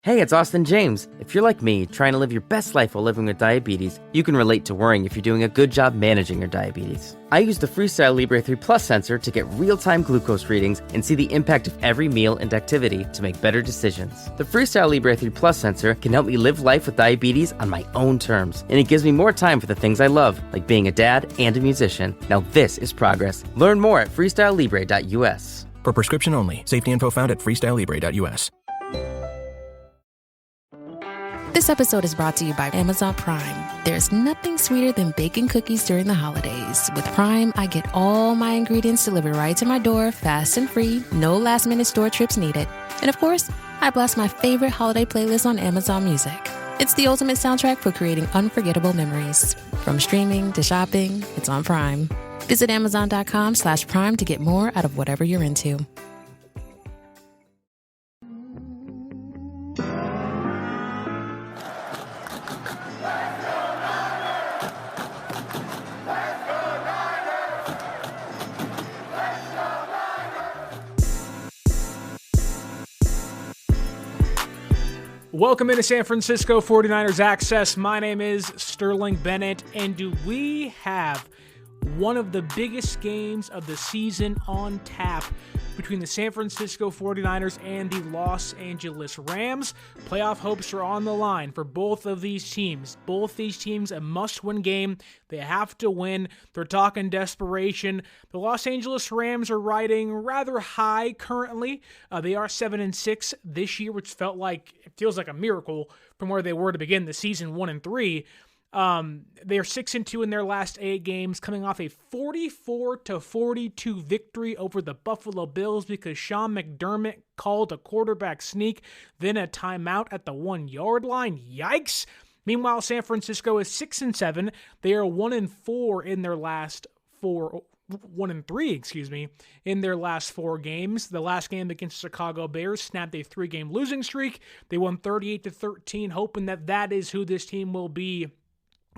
Hey, it's Austin James. If you're like me, trying to live your best life while living with diabetes, you can relate to worrying if you're doing a good job managing your diabetes. I use the Freestyle Libre 3 Plus sensor to get real-time glucose readings and see the impact of every meal and activity to make better decisions. The Freestyle Libre 3 Plus sensor can help me live life with diabetes on my own terms, and it gives me more time for the things I love, like being a dad and a musician. Now this is progress. Learn more at freestylelibre.us. For prescription only. Safety info found at freestylelibre.us. This episode is brought to you by Amazon Prime. There's nothing sweeter than baking cookies during the holidays. With Prime, I get all my ingredients delivered right to my door, fast and free, no last-minute store trips needed. And of course, I blast my favorite holiday playlist on Amazon Music. It's the ultimate soundtrack for creating unforgettable memories. From streaming to shopping, it's on Prime. Visit Amazon.com/Prime to get more out of whatever you're into. Welcome into San Francisco 49ers Access. My name is Sterling Bennett, and do we have one of the biggest games of the season on tap between the San Francisco 49ers and the Los Angeles Rams? Playoff hopes are on the line for both of these teams. Both these teams a must-win game. They have to win. They're talking desperation. The Los Angeles Rams are riding rather high currently. They are 7-6 this year, which it feels like a miracle from where they were to begin the season, 1-3. They are 6-2 in their last 8 games, coming off a 44-42 victory over the Buffalo Bills because Sean McDermott called a quarterback sneak, then a timeout at the 1-yard line. Yikes! Meanwhile, San Francisco is 6-7. They are 1-4 in their last 1-3, in their last 4 games. The last game against the Chicago Bears snapped a 3-game losing streak. They won 38-13, hoping that is who this team will be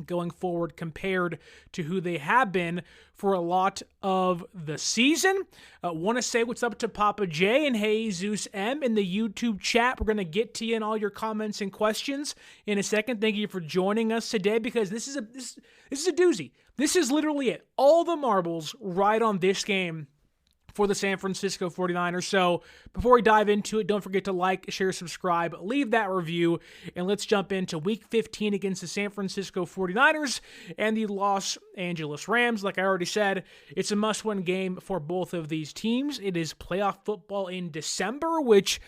going forward compared to who they have been for a lot of the season. Want to say what's up to Papa J and Jesus M in the YouTube chat. We're going to get to you and all your comments and questions in a second. Thank you for joining us today because this is a doozy. This is literally it. All the marbles right on this game for the San Francisco 49ers. So before we dive into it, don't forget to like, share, subscribe, leave that review, and let's jump into Week 15 against the San Francisco 49ers and the Los Angeles Rams. Like I already said, it's a must-win game for both of these teams. It is playoff football in December, which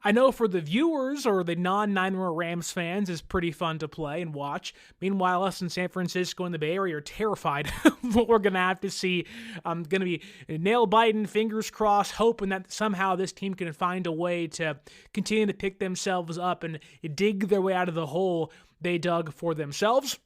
I know for the viewers or the non-Niner Rams fans is pretty fun to play and watch. Meanwhile, us in San Francisco and the Bay Area are terrified of what we're going to have to see. I'm going to be nail-biting, fingers crossed, hoping that somehow this team can find a way to continue to pick themselves up and dig their way out of the hole they dug for themselves.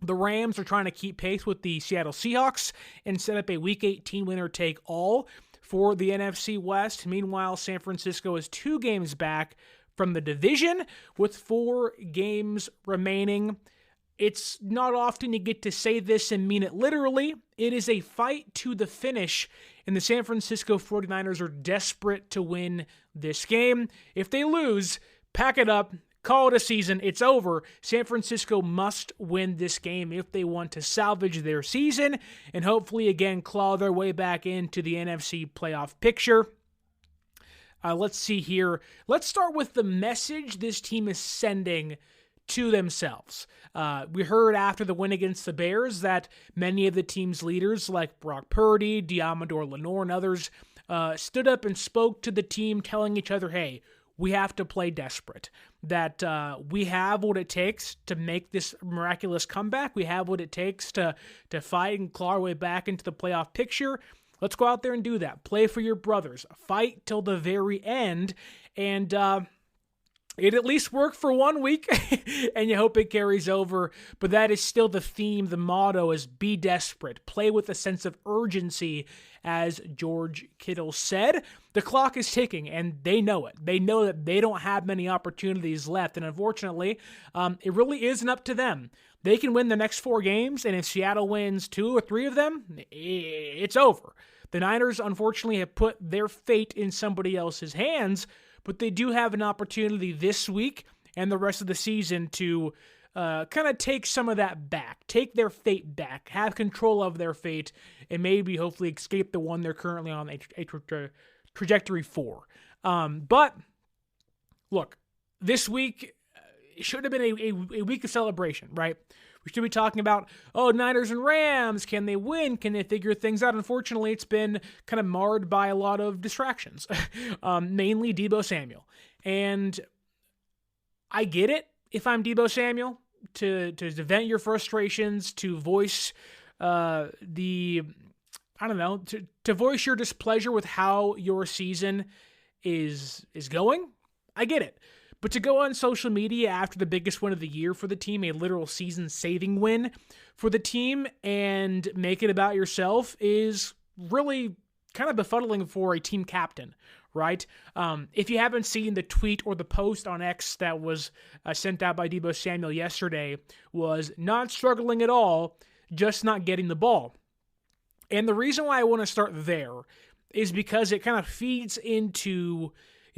The Rams are trying to keep pace with the Seattle Seahawks and set up a Week 18 winner-take-all for the NFC West. Meanwhile, San Francisco is 2 games back from the division with 4 games remaining. It's not often you get to say this and mean it literally. It is a fight to the finish, and the San Francisco 49ers are desperate to win this game. If they lose, pack it up. Call it a season. It's over. San Francisco must win this game if they want to salvage their season and hopefully again claw their way back into the NFC playoff picture. Let's see here. Let's start with the message this team is sending to themselves. We heard after the win against the Bears that many of the team's leaders like Brock Purdy, Diamador Lenore, and others stood up and spoke to the team telling each other, hey, we have to play desperate, that we have what it takes to make this miraculous comeback. We have what it takes to fight and claw our way back into the playoff picture. Let's go out there and do that. Play for your brothers. Fight till the very end. And it at least worked for 1 week, and you hope it carries over. But that is still the theme. The motto is be desperate. Play with a sense of urgency, as George Kittle said. The clock is ticking, and they know it. They know that they don't have many opportunities left, and unfortunately, it really isn't up to them. They can win the next 4 games, and if Seattle wins 2 or 3 of them, it's over. The Niners, unfortunately, have put their fate in somebody else's hands, but they do have an opportunity this week and the rest of the season to kind of take some of that back, take their fate back, have control of their fate, and maybe hopefully escape the one they're currently on a trajectory for. But look, this week should have been a week of celebration, right? We should be talking about, Niners and Rams, can they win? Can they figure things out? Unfortunately, it's been kind of marred by a lot of distractions, mainly Deebo Samuel. And I get it if I'm Deebo Samuel, to vent your frustrations, to voice to voice your displeasure with how your season is going. I get it. But to go on social media after the biggest win of the year for the team, a literal season-saving win for the team, and make it about yourself is really kind of befuddling for a team captain, right? If you haven't seen the tweet or the post on X that was sent out by Deebo Samuel yesterday, was not struggling at all, just not getting the ball. And the reason why I want to start there is because it kind of feeds into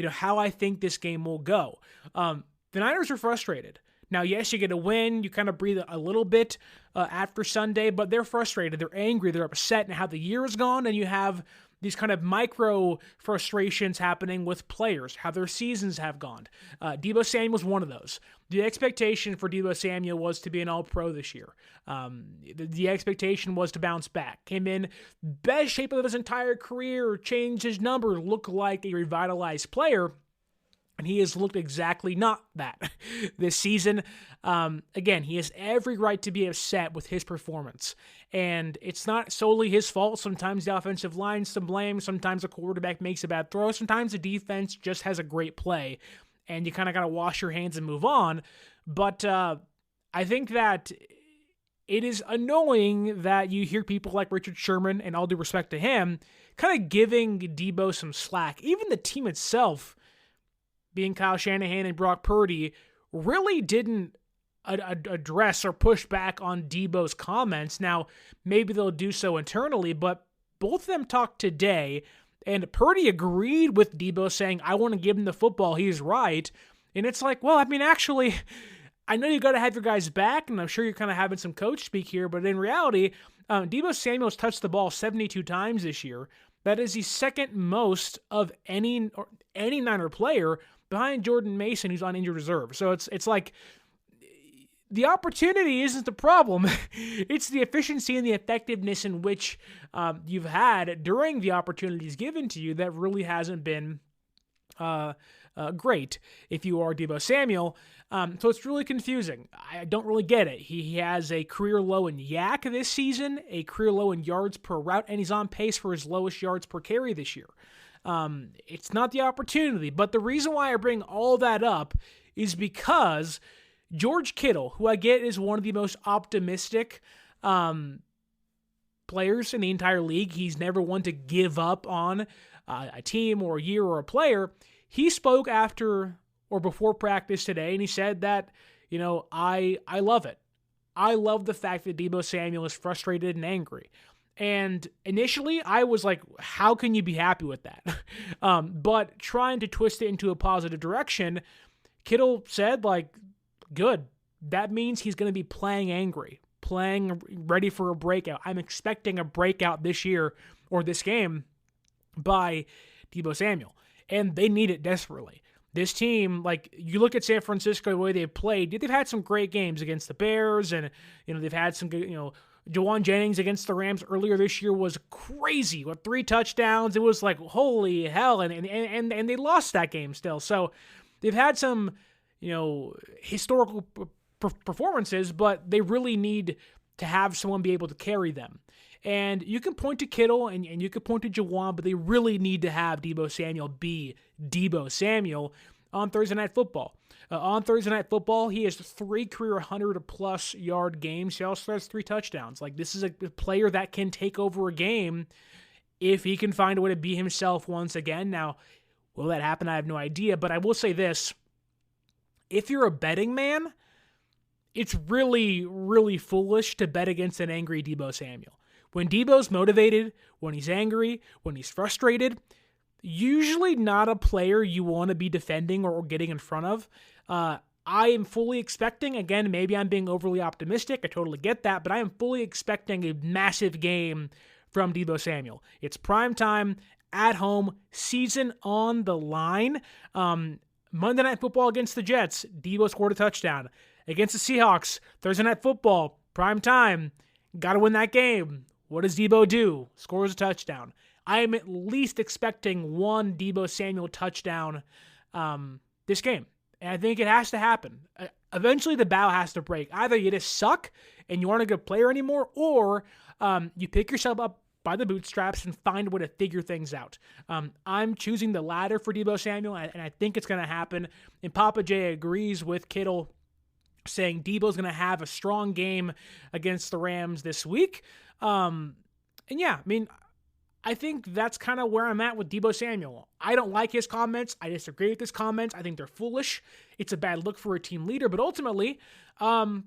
how I think this game will go. The Niners are frustrated. Now, yes, you get a win. You kind of breathe a little bit after Sunday, but they're frustrated. They're angry. They're upset in how the year has gone, and you have these kind of micro frustrations happening with players, how their seasons have gone. Deebo Samuel was one of those. The expectation for Deebo Samuel was to be an All-Pro this year. The expectation was to bounce back. Came in best shape of his entire career, changed his number, looked like a revitalized player. And he has looked exactly not that this season. Again, he has every right to be upset with his performance. And it's not solely his fault. Sometimes the offensive line's to blame. Sometimes the quarterback makes a bad throw. Sometimes the defense just has a great play. And you kind of got to wash your hands and move on. But I think that it is annoying that you hear people like Richard Sherman, and all due respect to him, kind of giving Deebo some slack. Even the team itself, being Kyle Shanahan and Brock Purdy, really didn't address or push back on Deebo's comments. Now, maybe they'll do so internally, but both of them talked today, and Purdy agreed with Deebo, saying, I want to give him the football. He's right. And it's like, well, I mean, actually, I know you got to have your guys back, and I'm sure you're kind of having some coach speak here, but in reality, Deebo Samuel's touched the ball 72 times this year. That is the second most of any Niner player, behind Jordan Mason, who's on injured reserve. So it's like the opportunity isn't the problem. It's the efficiency and the effectiveness in which you've had during the opportunities given to you that really hasn't been great if you are Deebo Samuel. So it's really confusing. I don't really get it. He has a career low in yak this season, a career low in yards per route, and he's on pace for his lowest yards per carry this year. It's not the opportunity, but the reason why I bring all that up is because George Kittle, who I get is one of the most optimistic players in the entire league, he's never one to give up on a team or a year or a player. He spoke after or before practice today, and he said that, I love it. I love the fact that Deebo Samuel is frustrated and angry. And initially, I was like, how can you be happy with that? But trying to twist it into a positive direction, Kittle said, good. That means he's going to be playing angry, playing ready for a breakout. I'm expecting a breakout this year or this game by Deebo Samuel. And they need it desperately. This team, you look at San Francisco, the way they've played, they've had some great games against the Bears, and, they've had some good, Jawan Jennings against the Rams earlier this year was crazy with 3 touchdowns. It was like, holy hell. And they lost that game still. So they've had some, historical performances, but they really need to have someone be able to carry them. And you can point to Kittle and you can point to Jawan, but they really need to have Deebo Samuel be Deebo Samuel on Thursday Night Football. On Thursday Night Football, he has 3 career 100-plus yard games. He also has 3 touchdowns. This is a player that can take over a game if he can find a way to be himself once again. Now, will that happen? I have no idea, but I will say this. If you're a betting man, it's really, really foolish to bet against an angry Deebo Samuel. When Deebo's motivated, when he's angry, when he's frustrated, usually not a player you want to be defending or getting in front of. I am fully expecting, again, maybe I'm being overly optimistic, I totally get that, but I am fully expecting a massive game from Deebo Samuel. It's prime time, at home, season on the line. Monday Night Football against the Jets, Deebo scored a touchdown. Against the Seahawks, Thursday Night Football, prime time, got to win that game. What does Deebo do? Scores a touchdown. I am at least expecting one Deebo Samuel touchdown this game. And I think it has to happen. Eventually, the bow has to break. Either you just suck and you aren't a good player anymore, or you pick yourself up by the bootstraps and find a way to figure things out. I'm choosing the latter for Deebo Samuel, and I think it's going to happen. And Papa J agrees with Kittle, saying Deebo's going to have a strong game against the Rams this week. And yeah, I mean, I think that's kind of where I'm at with Deebo Samuel. I don't like his comments. I disagree with his comments. I think they're foolish. It's a bad look for a team leader. But ultimately, if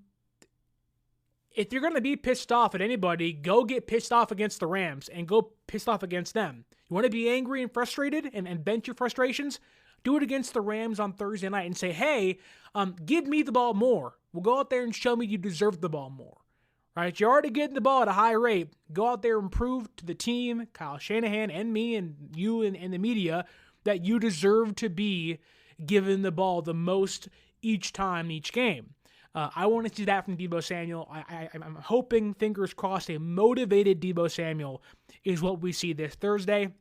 you're going to be pissed off at anybody, go get pissed off against the Rams and go pissed off against them. You want to be angry and frustrated and vent your frustrations? Do it against the Rams on Thursday night and say, hey, give me the ball more. We'll go out there and show me you deserve the ball more. Right? You're already getting the ball at a high rate. Go out there and prove to the team, Kyle Shanahan and me and you and the media, that you deserve to be given the ball the most each time, each game. I want to see that from Deebo Samuel. I'm hoping, fingers crossed, a motivated Deebo Samuel is what we see this Thursday.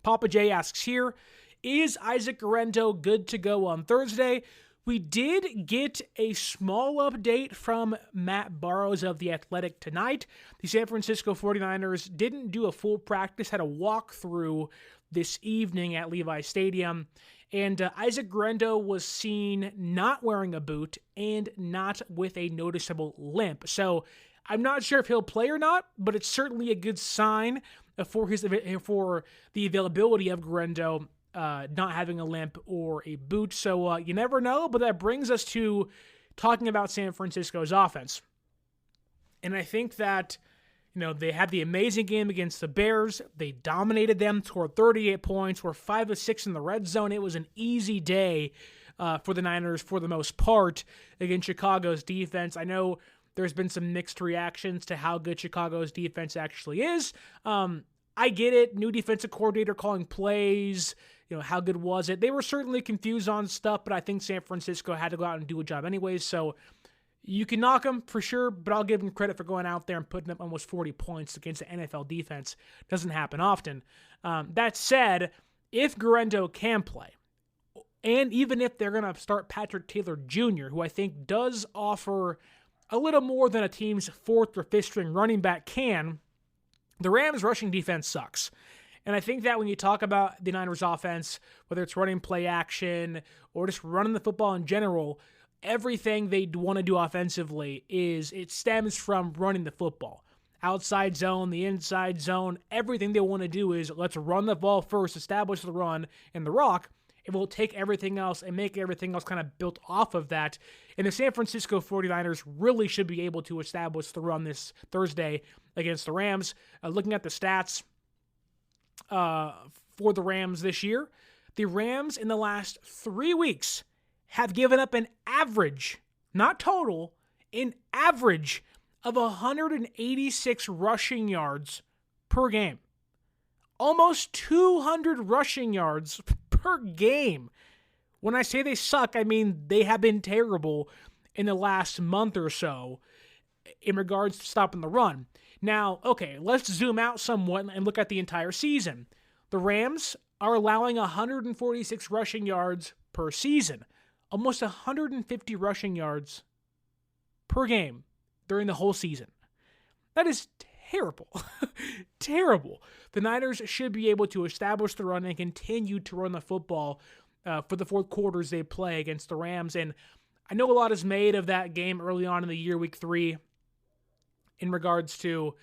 Papa J asks here, is Isaac Guerendo good to go on Thursday? We did get a small update from Matt Barrows of The Athletic tonight. The San Francisco 49ers didn't do a full practice, had a walkthrough this evening at Levi Stadium. And Isaac Guerendo was seen not wearing a boot and not with a noticeable limp. So I'm not sure if he'll play or not, but it's certainly a good sign for the availability of Guerendo not having a limp or a boot. So you never know, but that brings us to talking about San Francisco's offense. And I think that, they had the amazing game against the Bears. They dominated them, scored 38 points, were 5 of 6 in the red zone. It was an easy day for the Niners for the most part against Chicago's defense. I know there's been some mixed reactions to how good Chicago's defense actually is. I get it. New defensive coordinator calling plays. How good was it? They were certainly confused on stuff, but I think San Francisco had to go out and do a job anyways. So you can knock them for sure, but I'll give them credit for going out there and putting up almost 40 points against the NFL defense. Doesn't happen often. That said, if Guerendo can play, and even if they're going to start Patrick Taylor Jr., who I think does offer a little more than a team's 4th or 5th string running back can, the Rams' rushing defense sucks. And I think that when you talk about the Niners offense, whether it's running play action or just running the football in general, everything they want to do offensively it stems from running the football. Outside zone, the inside zone, everything they want to do is let's run the ball first, establish the run and the rock, and we'll take everything else and make everything else kind of built off of that. And the San Francisco 49ers really should be able to establish the run this Thursday against the Rams. Looking at the stats for the Rams this year, the Rams in the last 3 weeks have given up an average, not total, an average of 186 rushing yards per game. Almost 200 rushing yards per game. When I say they suck, I mean they have been terrible in the last month or so in regards to stopping the run. Now, okay, let's zoom out somewhat and look at the entire season. The Rams are allowing 146 rushing yards per season. Almost 150 rushing yards per game during the whole season. That is terrible. Terrible. The Niners should be able to establish the run and continue to run the football for the 4 quarters they play against the Rams. And I know a lot is made of that game early on in the year, week 3, in regards to,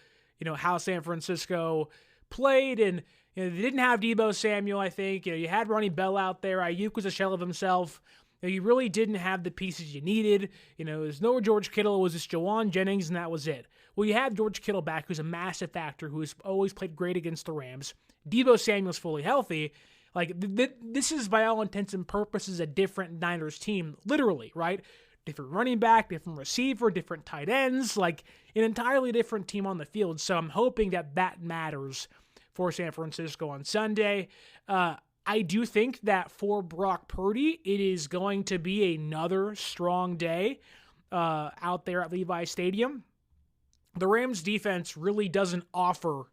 how San Francisco played. And they didn't have Deebo Samuel, I think. You had Ronnie Bell out there. Ayuk was a shell of himself. You really didn't have the pieces you needed. There's no George Kittle. It was just Jawan Jennings, and that was it. Well, you have George Kittle back, who's a massive factor, who's always played great against the Rams. Deebo Samuel's fully healthy, Like, this is, by all intents and purposes, a different Niners team, literally, right? Different running back, different receiver, different tight ends, like an entirely different team on the field. So I'm hoping that matters for San Francisco on Sunday. I do think that for Brock Purdy, it is going to be another strong day out there at Levi Stadium. The Rams defense really doesn't offer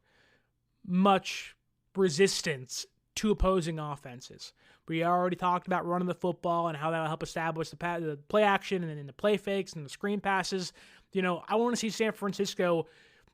much resistance to opposing offenses. We already talked about running the football and how that will help establish the play action and then the play fakes and the screen passes. I want to see San Francisco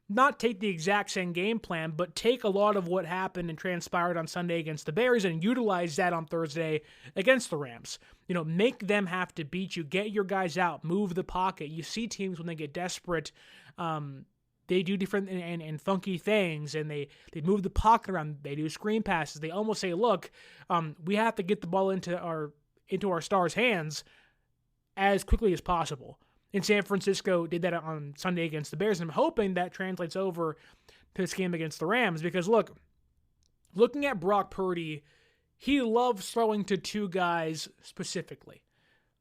not take the exact same game plan, but take a lot of what happened and transpired on Sunday against the Bears and utilize that on Thursday against the Rams. Make them have to beat you, get your guys out, move the pocket. You see teams when they get desperate, they do different and funky things, and they move the pocket around. They do screen passes. They almost say, look, we have to get the ball into our stars' hands as quickly as possible. And San Francisco did that on Sunday against the Bears, and I'm hoping that translates over to this game against the Rams, because looking at Brock Purdy, he loves throwing to two guys specifically.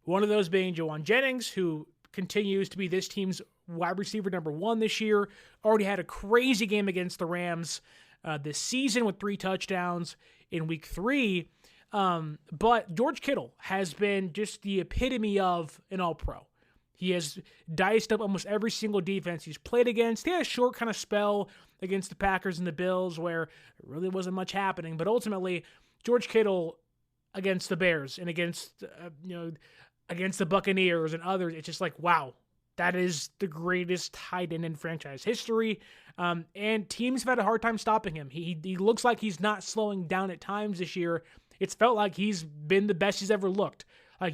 One of those being Juwan Jennings, who continues to be this team's wide receiver number 1 this year. Already had a crazy game against the Rams this season with 3 touchdowns in week 3. But George Kittle has been just the epitome of an all-pro. He has diced up almost every single defense he's played against. He had a short kind of spell against the Packers and the Bills where there really wasn't much happening. But ultimately, George Kittle against the Bears and against the Buccaneers and others, it's just like, wow, that is the greatest tight end in franchise history. And teams have had a hard time stopping him. He looks like he's not slowing down at times this year. It's felt like he's been the best he's ever looked.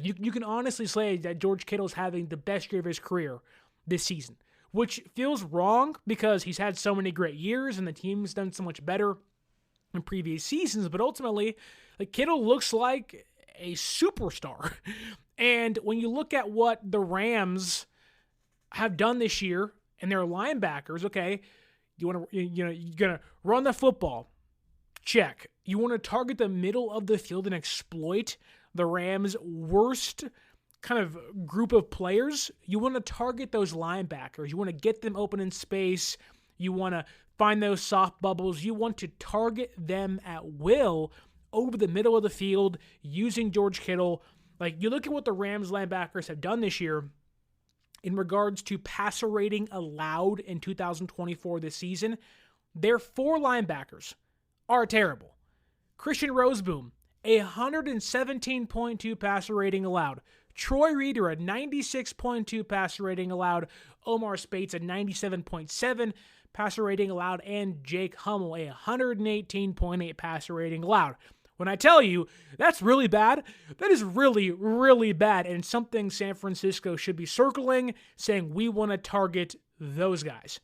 You can honestly say that George Kittle's having the best year of his career this season, which feels wrong because he's had so many great years and the team's done so much better in previous seasons. But ultimately, Kittle looks like a superstar. And when you look at what the Rams have done this year and their linebackers, okay, you're gonna run the football, check. You want to target the middle of the field and exploit the Rams' worst kind of group of players. You want to target those linebackers. You want to get them open in space. You want to find those soft bubbles. You want to target them at will over the middle of the field using George Kittle. You look at what the Rams linebackers have done this year in regards to passer rating allowed in 2024 this season. Their 4 linebackers are terrible. Christian Roseboom, 117.2 passer rating allowed. Troy Reeder, a 96.2 passer rating allowed. Omar Spates, a 97.7 passer rating allowed. And Jake Hummel, a 118.8 passer rating allowed. When I tell you that's really bad, that is really, really bad, and something San Francisco should be circling, saying we want to target those guys.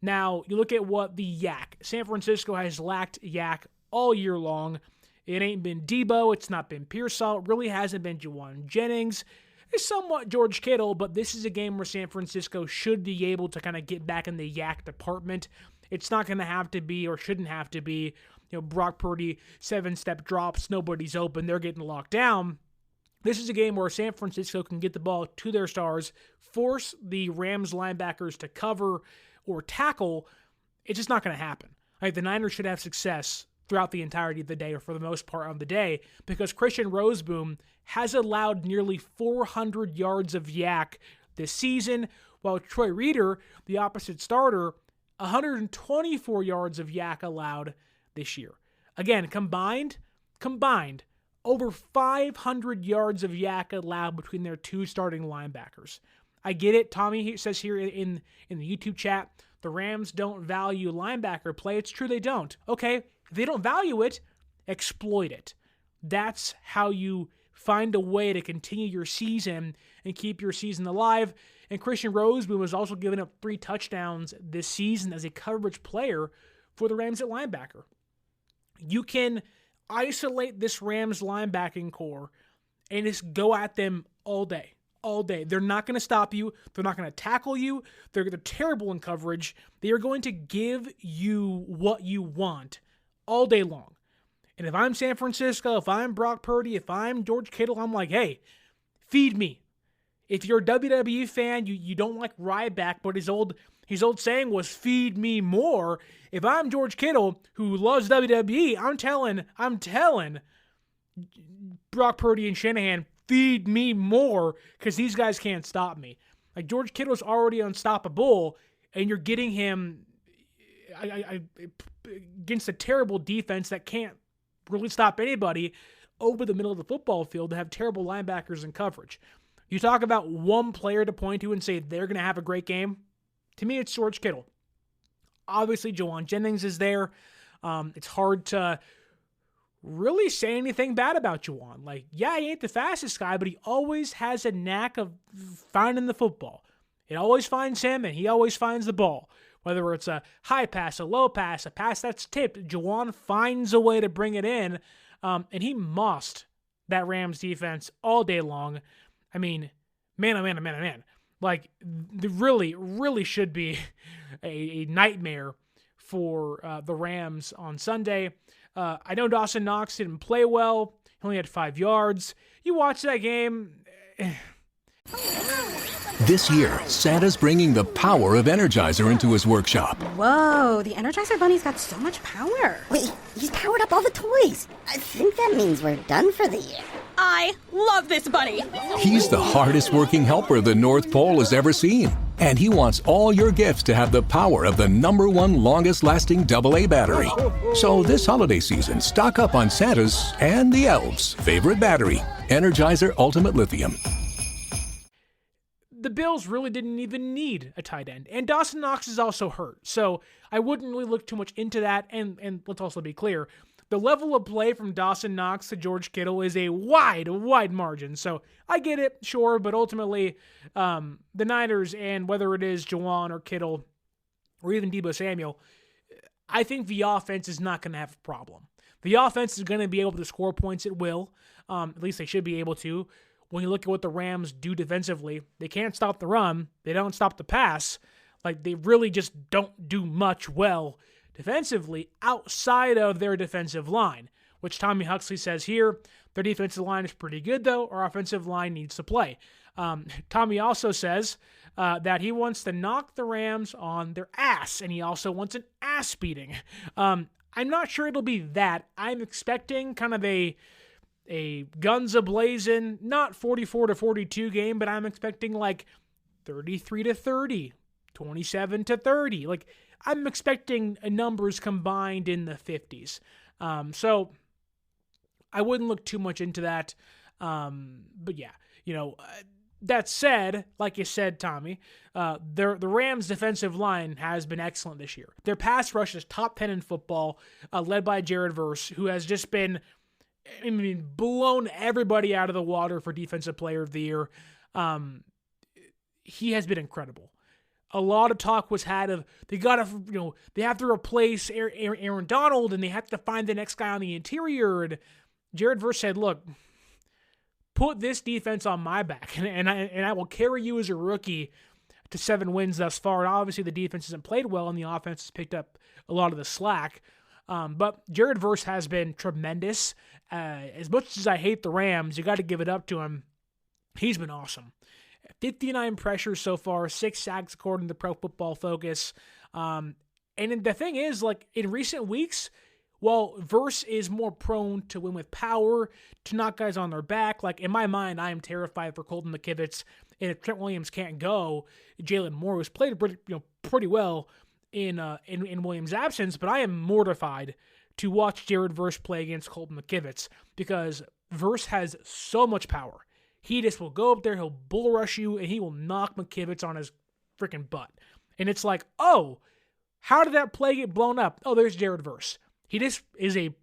Now, you look at what the yak. San Francisco has lacked yak all year long. It ain't been Debo. It's not been Pearsall. It really hasn't been Juwan Jennings. It's somewhat George Kittle, but this is a game where San Francisco should be able to kind of get back in the yak department. It's not going to have to be, or shouldn't have to be, Brock Purdy, 7-step drops, nobody's open, they're getting locked down. This is a game where San Francisco can get the ball to their stars, force the Rams linebackers to cover or tackle. It's just not going to happen. The Niners should have success throughout the entirety of the day, or for the most part of the day, because Christian Roseboom has allowed nearly 400 yards of yak this season, while Troy Reeder, the opposite starter, 124 yards of yak allowed this year. Again, combined, over 500 yards of yak allowed between their 2 starting linebackers. I get it. Tommy says here in the YouTube chat, the Rams don't value linebacker play. It's true, they don't. Okay, if they don't value it, exploit it. That's how you find a way to continue your season and keep your season alive. And Christian Roseboom has also given up 3 touchdowns this season as a coverage player for the Rams at linebacker. You can isolate this Rams linebacking core and just go at them all day. They're not going to stop you. They're not going to tackle you. They're terrible in coverage. They are going to give you what you want all day long. And if I'm San Francisco, if I'm Brock Purdy, if I'm George Kittle, I'm like, hey, feed me. If you're a WWE fan, you don't like Ryback, but his old saying was feed me more. If I'm George Kittle, who loves WWE, I'm telling Brock Purdy and Shanahan, feed me more, because these guys can't stop me. Like, George Kittle's already unstoppable, and you're getting him against a terrible defense that can't really stop anybody over the middle of the football field, to have terrible linebackers and coverage. You talk about one player to point to and say they're going to have a great game. To me, it's George Kittle. Obviously, Jawan Jennings is there. It's hard to really say anything bad about Jawan. Like, yeah, he ain't the fastest guy, but he always has a knack of finding the football. It always finds him, and he always finds the ball. Whether it's a high pass, a low pass, a pass that's tipped, Jawan finds a way to bring it in, and he mossed that Rams defense all day long. I mean, man. Like, really, really should be a nightmare for the Rams on Sunday. I know Dawson Knox didn't play well. He only had 5 yards. You watch that game. This year, Santa's bringing the power of Energizer into his workshop. Whoa, the Energizer Bunny's got so much power. Wait, he's powered up all the toys. I think that means we're done for the year. I love this bunny. He's the hardest working helper the North Pole has ever seen. And he wants all your gifts to have the power of the #1 longest lasting AA battery. So this holiday season, stock up on Santa's and the elves' favorite battery, Energizer Ultimate Lithium. The Bills really didn't even need a tight end. And Dawson Knox is also hurt. So I wouldn't really look too much into that. And let's also be clear, the level of play from Dawson Knox to George Kittle is a wide margin. So I get it, sure, but ultimately the Niners, and whether it is Jawan or Kittle or even Deebo Samuel, I think the offense is not going to have a problem. The offense is going to be able to score points at will. At least they should be able to. When you look at what the Rams do defensively, they can't stop the run. They don't stop the pass. Like, they really just don't do much well defensively outside of their defensive line, which Tommy Huxley says here. Their defensive line is pretty good, though. Our offensive line needs to play. Tommy also says that he wants to knock the Rams on their ass, and he also wants an ass beating. I'm not sure it'll be that. I'm expecting kind of a guns a-blazing, not 44-42 game, but I'm expecting like 33-30, 27-30. Like, I'm expecting numbers combined in the 50s. So I wouldn't look too much into that. But yeah, that said, like you said, Tommy, the Rams' defensive line has been excellent this year. Their pass rush is top 10 in football, led by Jared Verse, who has just been, blown everybody out of the water for Defensive Player of the Year. He has been incredible. A lot of talk was had of they have to replace Aaron Donald, and they have to find the next guy on the interior. And Jared Verse said, "Look, put this defense on my back, and I will carry you as a rookie to 7 wins thus far." And obviously, the defense hasn't played well, and the offense has picked up a lot of the slack. But Jared Verse has been tremendous. As much as I hate the Rams, you got to give it up to him. He's been awesome. 59 pressures so far, 6 sacks according to Pro Football Focus. And the thing is, like, in recent weeks, while Verse is more prone to win with power, to knock guys on their back, like, in my mind, I am terrified for Colton McKivitz. And if Trent Williams can't go, Jalen Moore, who's played pretty well in Williams' absence, but I am mortified to watch Jared Verse play against Colton McKivitz, because Verse has so much power. He just will go up there, he'll bull rush you, and he will knock McKivitz on his freaking butt. And it's like, oh, how did that play get blown up? Oh, there's Jared Verse. He just is a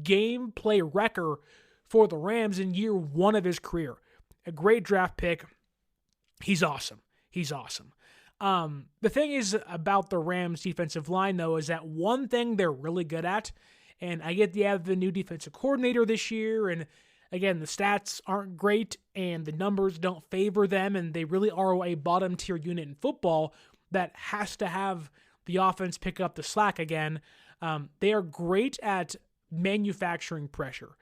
gameplay wrecker for the Rams in year 1 of his career. A great draft pick. He's awesome. The thing is about the Rams defensive line, though, is that one thing they're really good at, and I get they have the new defensive coordinator this year, and again, the stats aren't great, and the numbers don't favor them, and they really are a bottom-tier unit in football that has to have the offense pick up the slack again. They are great at manufacturing pressure.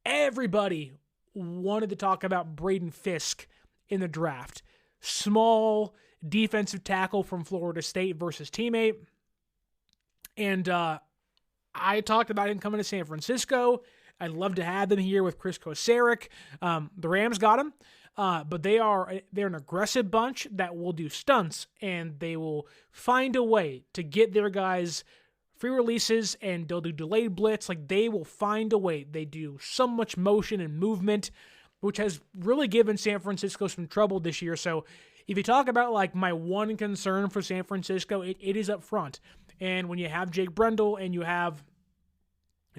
Everybody wanted to talk about Braden Fisk in the draft. Small defensive tackle from Florida State versus teammate. And I talked about him coming to San Francisco. I'd love to have them here with Chris Kosaric. The Rams got him. But they're an aggressive bunch that will do stunts, and they will find a way to get their guys free releases, and they'll do delayed blitz. Like, they will find a way. They do so much motion and movement, which has really given San Francisco some trouble this year. So if you talk about like my one concern for San Francisco, it is up front. And when you have Jake Brendel and you have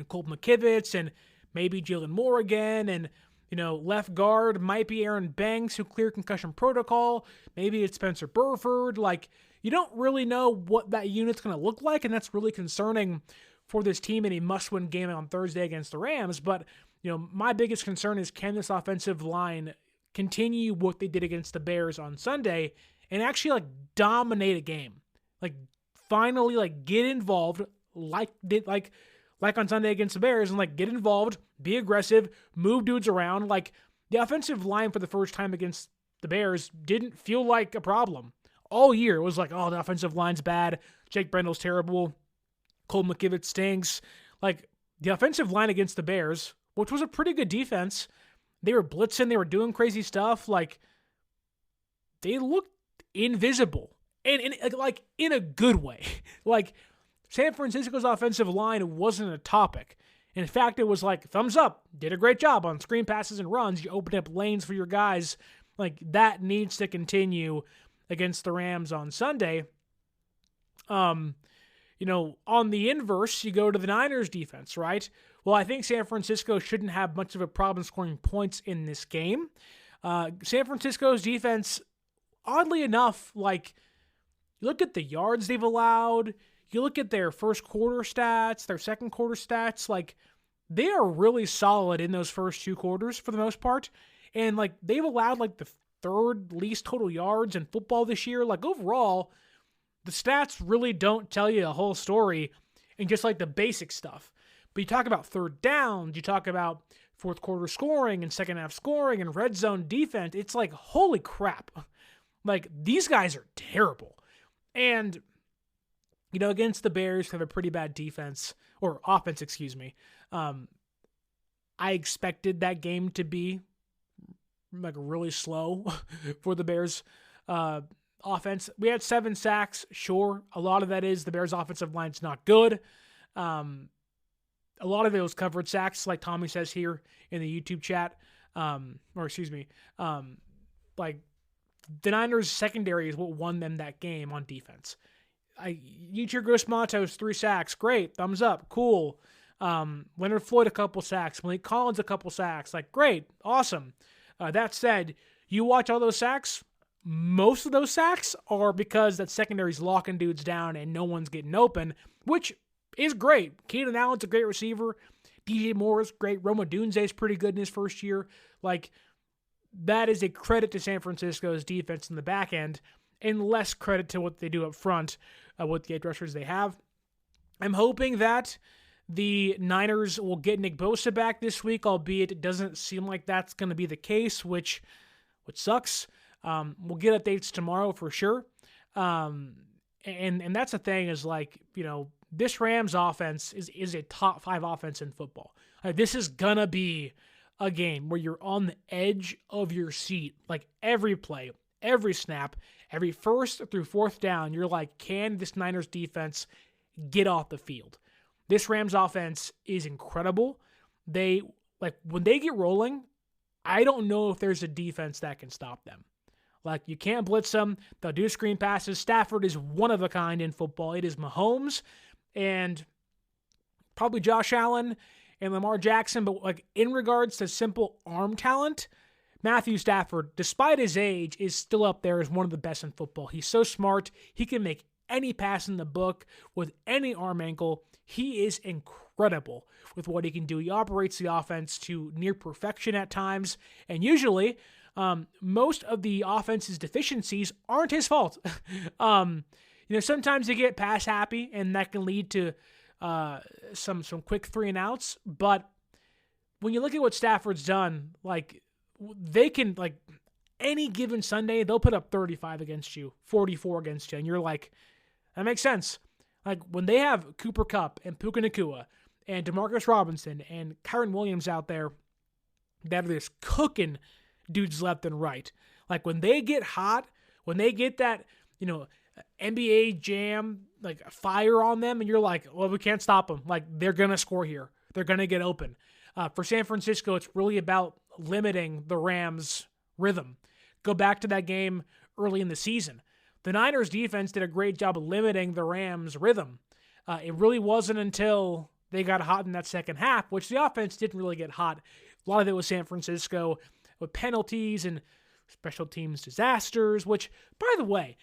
Colt McKivitz and maybe Jalen Moore again, and left guard might be Aaron Banks, who cleared concussion protocol. Maybe it's Spencer Burford. Like, you don't really know what that unit's going to look like, and that's really concerning for this team in a must-win game on Thursday against the Rams. But, my biggest concern is, can this offensive line continue what they did against the Bears on Sunday and actually, dominate a game? Finally, get involved like on Sunday against the Bears, and get involved, be aggressive, move dudes around. The offensive line for the first time against the Bears didn't feel like a problem. All year it was the offensive line's bad, Jake Brendel's terrible, Colt McKivitz stinks. The offensive line against the Bears, which was a pretty good defense, they were blitzing, they were doing crazy stuff. They looked invisible, and in a good way. San Francisco's offensive line wasn't a topic. In fact, it was thumbs up, did a great job on screen passes and runs. You opened up lanes for your guys. That needs to continue against the Rams on Sunday. On the inverse, you go to the Niners defense, right? Well, I think San Francisco shouldn't have much of a problem scoring points in this game. San Francisco's defense, oddly enough, you look at the yards they've allowed, you look at their first quarter stats, their second quarter stats, they are really solid in those first two quarters for the most part. And they've allowed the third least total yards in football this year. Overall, the stats really don't tell you a whole story and just the basic stuff. But you talk about third downs, you talk about fourth quarter scoring and second half scoring and red zone defense. It's holy crap. These guys are terrible. And against the Bears, who have a pretty bad defense, or offense, excuse me. I expected that game to be really slow for the Bears offense. We had 7 sacks, sure. A lot of that is the Bears offensive line's not good. A lot of it was covered sacks, like Tommy says here in the YouTube chat. The Niners secondary is what won them that game on defense. Yetur Gross-Matos, 3 sacks. Great. Thumbs up. Cool. Leonard Floyd, a couple sacks. Malik Collins, a couple sacks. Great. Awesome. That said, you watch all those sacks, most of those sacks are because that secondary's locking dudes down and no one's getting open, which is great. Keenan Allen's a great receiver. DJ Moore is great. Roma Dunze is pretty good in his first year. That is a credit to San Francisco's defense in the back end, and less credit to what they do up front with the edge rushers they have. I'm hoping that the Niners will get Nick Bosa back this week, albeit it doesn't seem like that's going to be the case, which sucks. We'll get updates tomorrow for sure. And that's the thing is this Rams offense is a top 5 offense in football. This is going to be a game where you're on the edge of your seat, every play, every snap, every first through fourth down. You're can this Niners defense get off the field? This Rams offense is incredible. They when they get rolling, I don't know if there's a defense that can stop them. You can't blitz them. They'll do screen passes. Stafford is one of a kind in football. It is Mahomes and probably Josh Allen and Lamar Jackson. But in regards to simple arm talent, Matthew Stafford, despite his age, is still up there as one of the best in football. He's so smart. He can make any pass in the book with any arm angle. He is incredible with what he can do. He operates the offense to near perfection at times, and usually most of the offense's deficiencies aren't his fault. Sometimes they get pass happy, and that can lead to some quick 3-and-outs. But when you look at what Stafford's done, like, they can, like, any given Sunday, they'll put up 35 against you, 44 against you, and you're like, that makes sense. Like, when they have Cooper Kupp and Puka Nacua and Demarcus Robinson and Kyron Williams out there that are just cooking dudes left and right. Like, when they get hot, when they get that, NBA jam, like, fire on them, and you're like, well, we can't stop them. Like, they're going to score here. They're going to get open. For San Francisco, it's really about limiting the Rams' rhythm. Go back to that game early in the season. The Niners defense did a great job of limiting the Rams' rhythm. It really wasn't until they got hot in that second half, which the offense didn't really get hot. A lot of it was San Francisco with penalties and special teams disasters, which, by the way,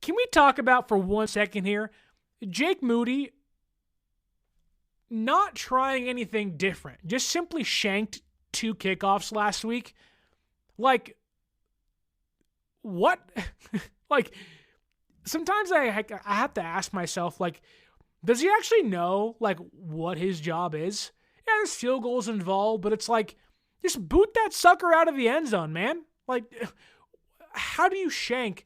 can we talk about for 1 second here? Jake Moody not trying anything different, just simply shanked 2 kickoffs last week. Like, what? Like, sometimes I have to ask myself, like, does he actually know, like, what his job is? Yeah, there's field goals involved, but it's like, just boot that sucker out of the end zone, man. Like, how do you shank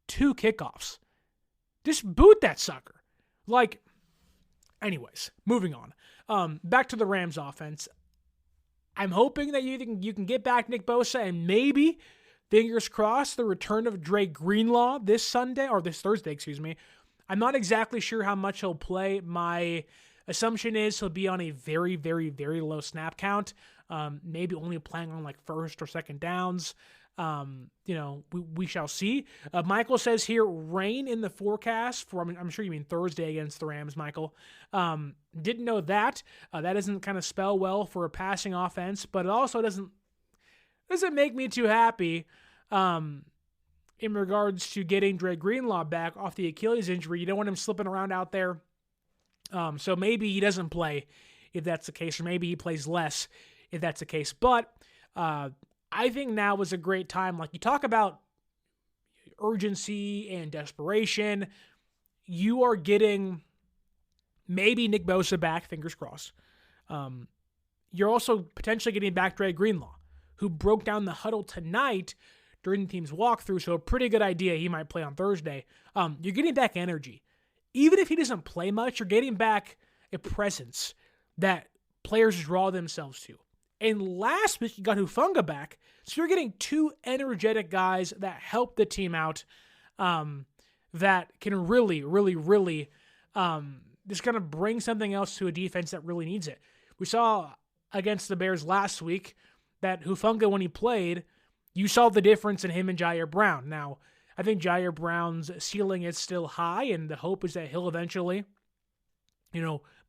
2 kickoffs? Just boot that sucker. Like, anyways, moving on. Back to the Rams offense. I'm hoping that you can get back Nick Bosa and maybe, fingers crossed, the return of Dre Greenlaw this Thursday, excuse me. I'm not exactly sure how much he'll play. My assumption is he'll be on a very, very, very low snap count. Maybe only playing on like first or second downs. We shall see. Michael says here, rain in the forecast for, I'm sure you mean Thursday against the Rams, Michael. Didn't know that. That doesn't kind of spell well for a passing offense, but it also doesn't make me too happy in regards to getting Dre Greenlaw back off the Achilles injury. You don't want him slipping around out there. So maybe he doesn't play if that's the case, or maybe he plays less if that's the case. But I think now is a great time. Like, you talk about urgency and desperation. You are getting maybe Nick Bosa back, fingers crossed. You're also potentially getting back Dre Greenlaw, who broke down the huddle tonight during the team's walkthrough, so a pretty good idea he might play on Thursday. You're getting back energy. Even if he doesn't play much, you're getting back a presence that players draw themselves to. And last week, you got Hufanga back, so you're getting 2 energetic guys that help the team out, that can really, really, really just kind of bring something else to a defense that really needs it. We saw against the Bears last week that Hufanga, when he played, you saw the difference in him and Jair Brown. Now, I think Jair Brown's ceiling is still high, and the hope is that he'll eventually,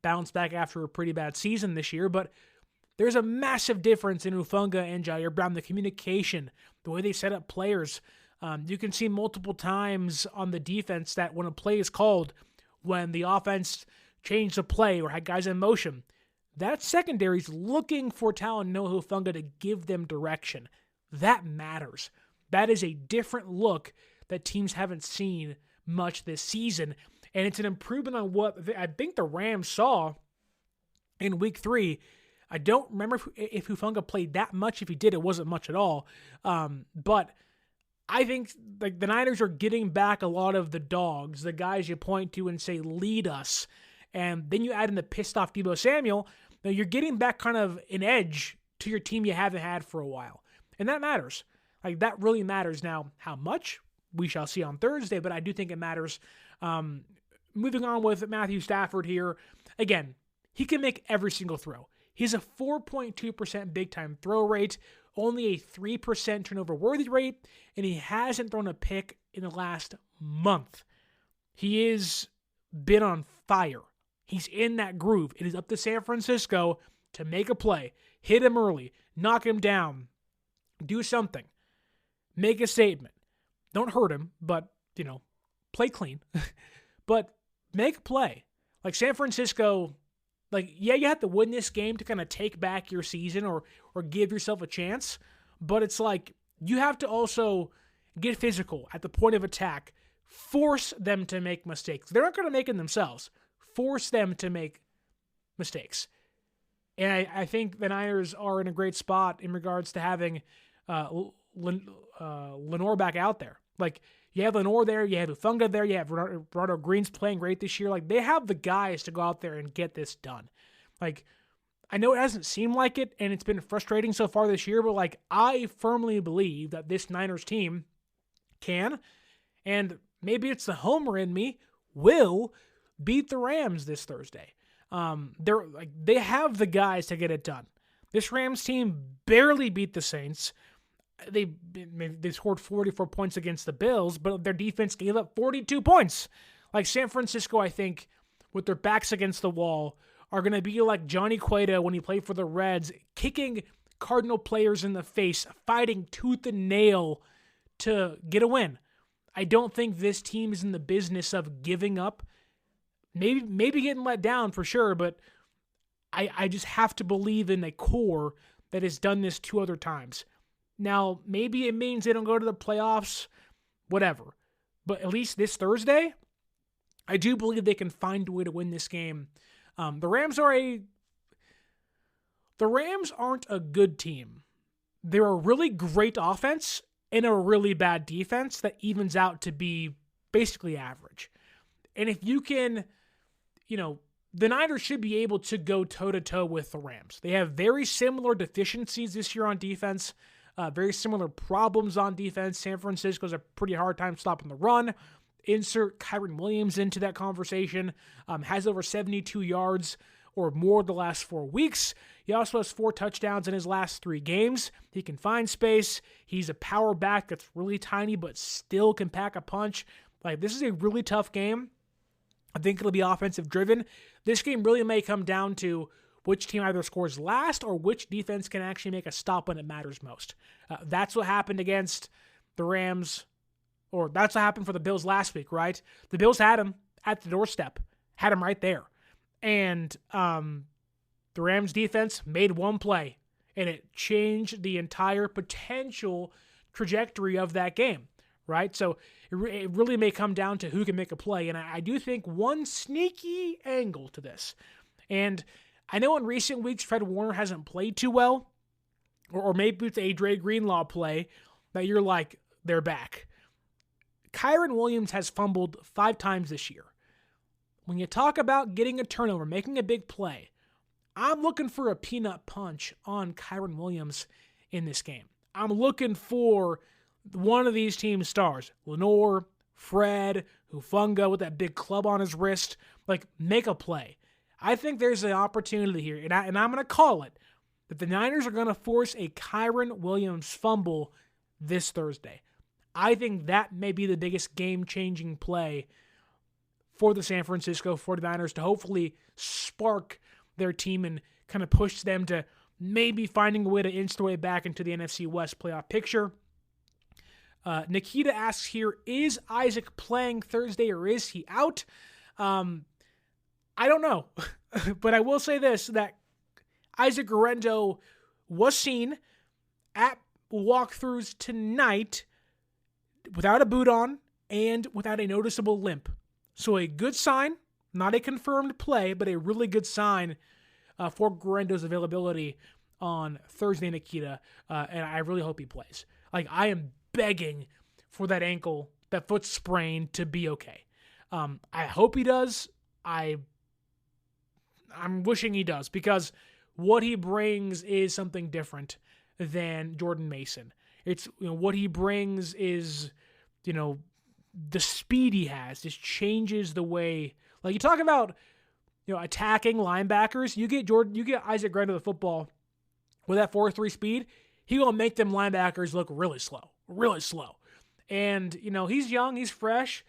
bounce back after a pretty bad season this year. But there's a massive difference in Hufanga and Jair Brown. The communication, the way they set up players. You can see multiple times on the defense that when a play is called, when the offense changed the play or had guys in motion, that secondary's looking for Talon Noah Hufanga to give them direction. That matters. That is a different look that teams haven't seen much this season. And it's an improvement on what I think the Rams saw in week 3. I don't remember if Hufanga played that much. If he did, it wasn't much at all. But I think like the Niners are getting back a lot of the dogs, the guys you point to and say, lead us. And then you add in the pissed off Deebo Samuel. Now you're getting back kind of an edge to your team you haven't had for a while. And that matters. Like, that really matters. Now, how much? We shall see on Thursday, but I do think it matters. Moving on with Matthew Stafford here. Again, he can make every single throw. He has a 4.2% big-time throw rate, only a 3% turnover-worthy rate, and he hasn't thrown a pick in the last month. He has been on fire. He's in that groove. It is up to San Francisco to make a play, hit him early, knock him down, do something, make a statement. Don't hurt him, but, play clean. But make a play. Like, San Francisco, you have to win this game to kind of take back your season or give yourself a chance. But it's like, you have to also get physical at the point of attack. Force them to make mistakes. They're not going to make them themselves. force them to make mistakes. And I think the Niners are in a great spot in regards to having Lenore back out there. Like, you have Lenore there, you have Ufunga there, you have Bernardo Green's playing great this year. Like, they have the guys to go out there and get this done. Like, I know it hasn't seemed like it, and it's been frustrating so far this year, but, like, I firmly believe that this Niners team can, and maybe it's the homer in me, will beat the Rams this Thursday. They have the guys to get it done. This Rams team barely beat the Saints. They scored 44 points against the Bills, but their defense gave up 42 points. Like, San Francisco, I think, with their backs against the wall, are going to be like Johnny Cueto when he played for the Reds, kicking Cardinal players in the face, fighting tooth and nail to get a win. I don't think this team is in the business of giving up. Maybe getting let down for sure, but I just have to believe in a core that has done this 2 other times. Now, maybe it means they don't go to the playoffs, whatever. But at least this Thursday, I do believe they can find a way to win this game. The Rams aren't a good team. They're a really great offense and a really bad defense that evens out to be basically average. And if you can, the Niners should be able to go toe-to-toe with the Rams. They have very similar deficiencies this year on defense, very similar problems on defense. San Francisco's a pretty hard time stopping the run. Insert Kyren Williams into that conversation. Has over 72 yards or more the last 4 weeks. He also has 4 touchdowns in his last 3 games. He can find space. He's a power back that's really tiny but still can pack a punch. Like, this is a really tough game. I think it'll be offensive driven. This game really may come down to which team either scores last or which defense can actually make a stop when it matters most. That's what happened against the Rams, or that's what happened for the Bills last week, right? The Bills had him at the doorstep, had him right there. And the Rams defense made one play, and it changed the entire potential trajectory of that game, right? So it really may come down to who can make a play. And I do think one sneaky angle to this, and I know in recent weeks Fred Warner hasn't played too well, or maybe it's a Dre Greenlaw play that you're like, they're back. Kyren Williams has fumbled 5 times this year. When you talk about getting a turnover, making a big play, I'm looking for a peanut punch on Kyren Williams in this game. I'm looking for one of these team stars, Lenore, Fred, Ufunga with that big club on his wrist, like, make a play. I think there's an opportunity here, and I'm going to call it, that the Niners are going to force a Kyren Williams fumble this Thursday. I think that may be the biggest game-changing play for the San Francisco 49ers to hopefully spark their team and kind of push them to maybe finding a way to inch their way back into the NFC West playoff picture. Nikita asks here, is Isaac playing Thursday or is he out? I don't know, but I will say this, that Isaac Guerrero was seen at walkthroughs tonight without a boot on and without a noticeable limp. So a good sign, not a confirmed play, but a really good sign for Guerrero's availability on Thursday, Nikita, and I really hope he plays. Like, I am begging for that foot sprain to be okay. I hope he does. I'm wishing he does, because what he brings is something different than Jordan Mason. It's, what he brings is, the speed he has just changes the way. Like, you talk about, attacking linebackers. You get Isaac Guerrero the football with that 4.3 speed. He will make them linebackers look really slow. And, he's young, he's fresh.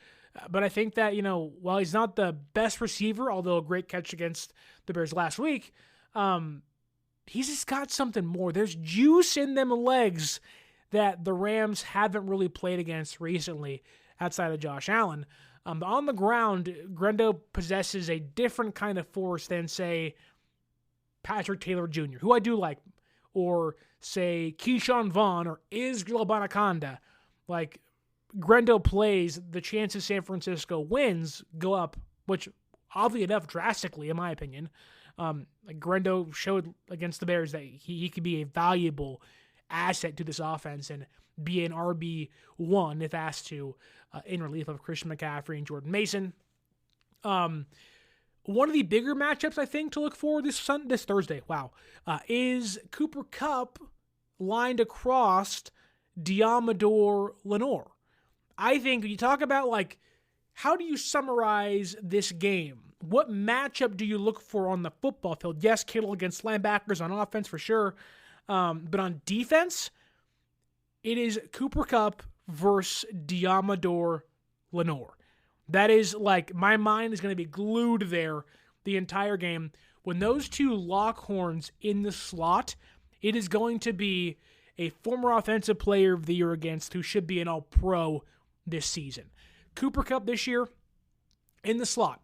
But I think that, while he's not the best receiver, although a great catch against the Bears last week, he's just got something more. There's juice in them legs that the Rams haven't really played against recently outside of Josh Allen. On the ground, Guerrero possesses a different kind of force than, say, Patrick Taylor Jr., who I do like, or, say, Keyshawn Vaughn or Israel Abanikanda. Like, Guerrero plays, the chances San Francisco wins go up, which oddly enough, drastically, in my opinion. Like Grendo showed against the Bears that he could be a valuable asset to this offense and be an RB1 if asked to, in relief of Christian McCaffrey and Jordan Mason. One of the bigger matchups, I think, to look for this Thursday, is Cooper Kupp lined across Diamador Lenore. I think when you talk about, like, how do you summarize this game? What matchup do you look for on the football field? Yes, Kittle against linebackers on offense for sure. But on defense, it is Cooper Kupp versus Diamador Lenore. That is, like, my mind is going to be glued there the entire game. When those two lock horns in the slot, it is going to be a former offensive player of the year against who should be an all-pro this season. Cooper Kupp this year in the slot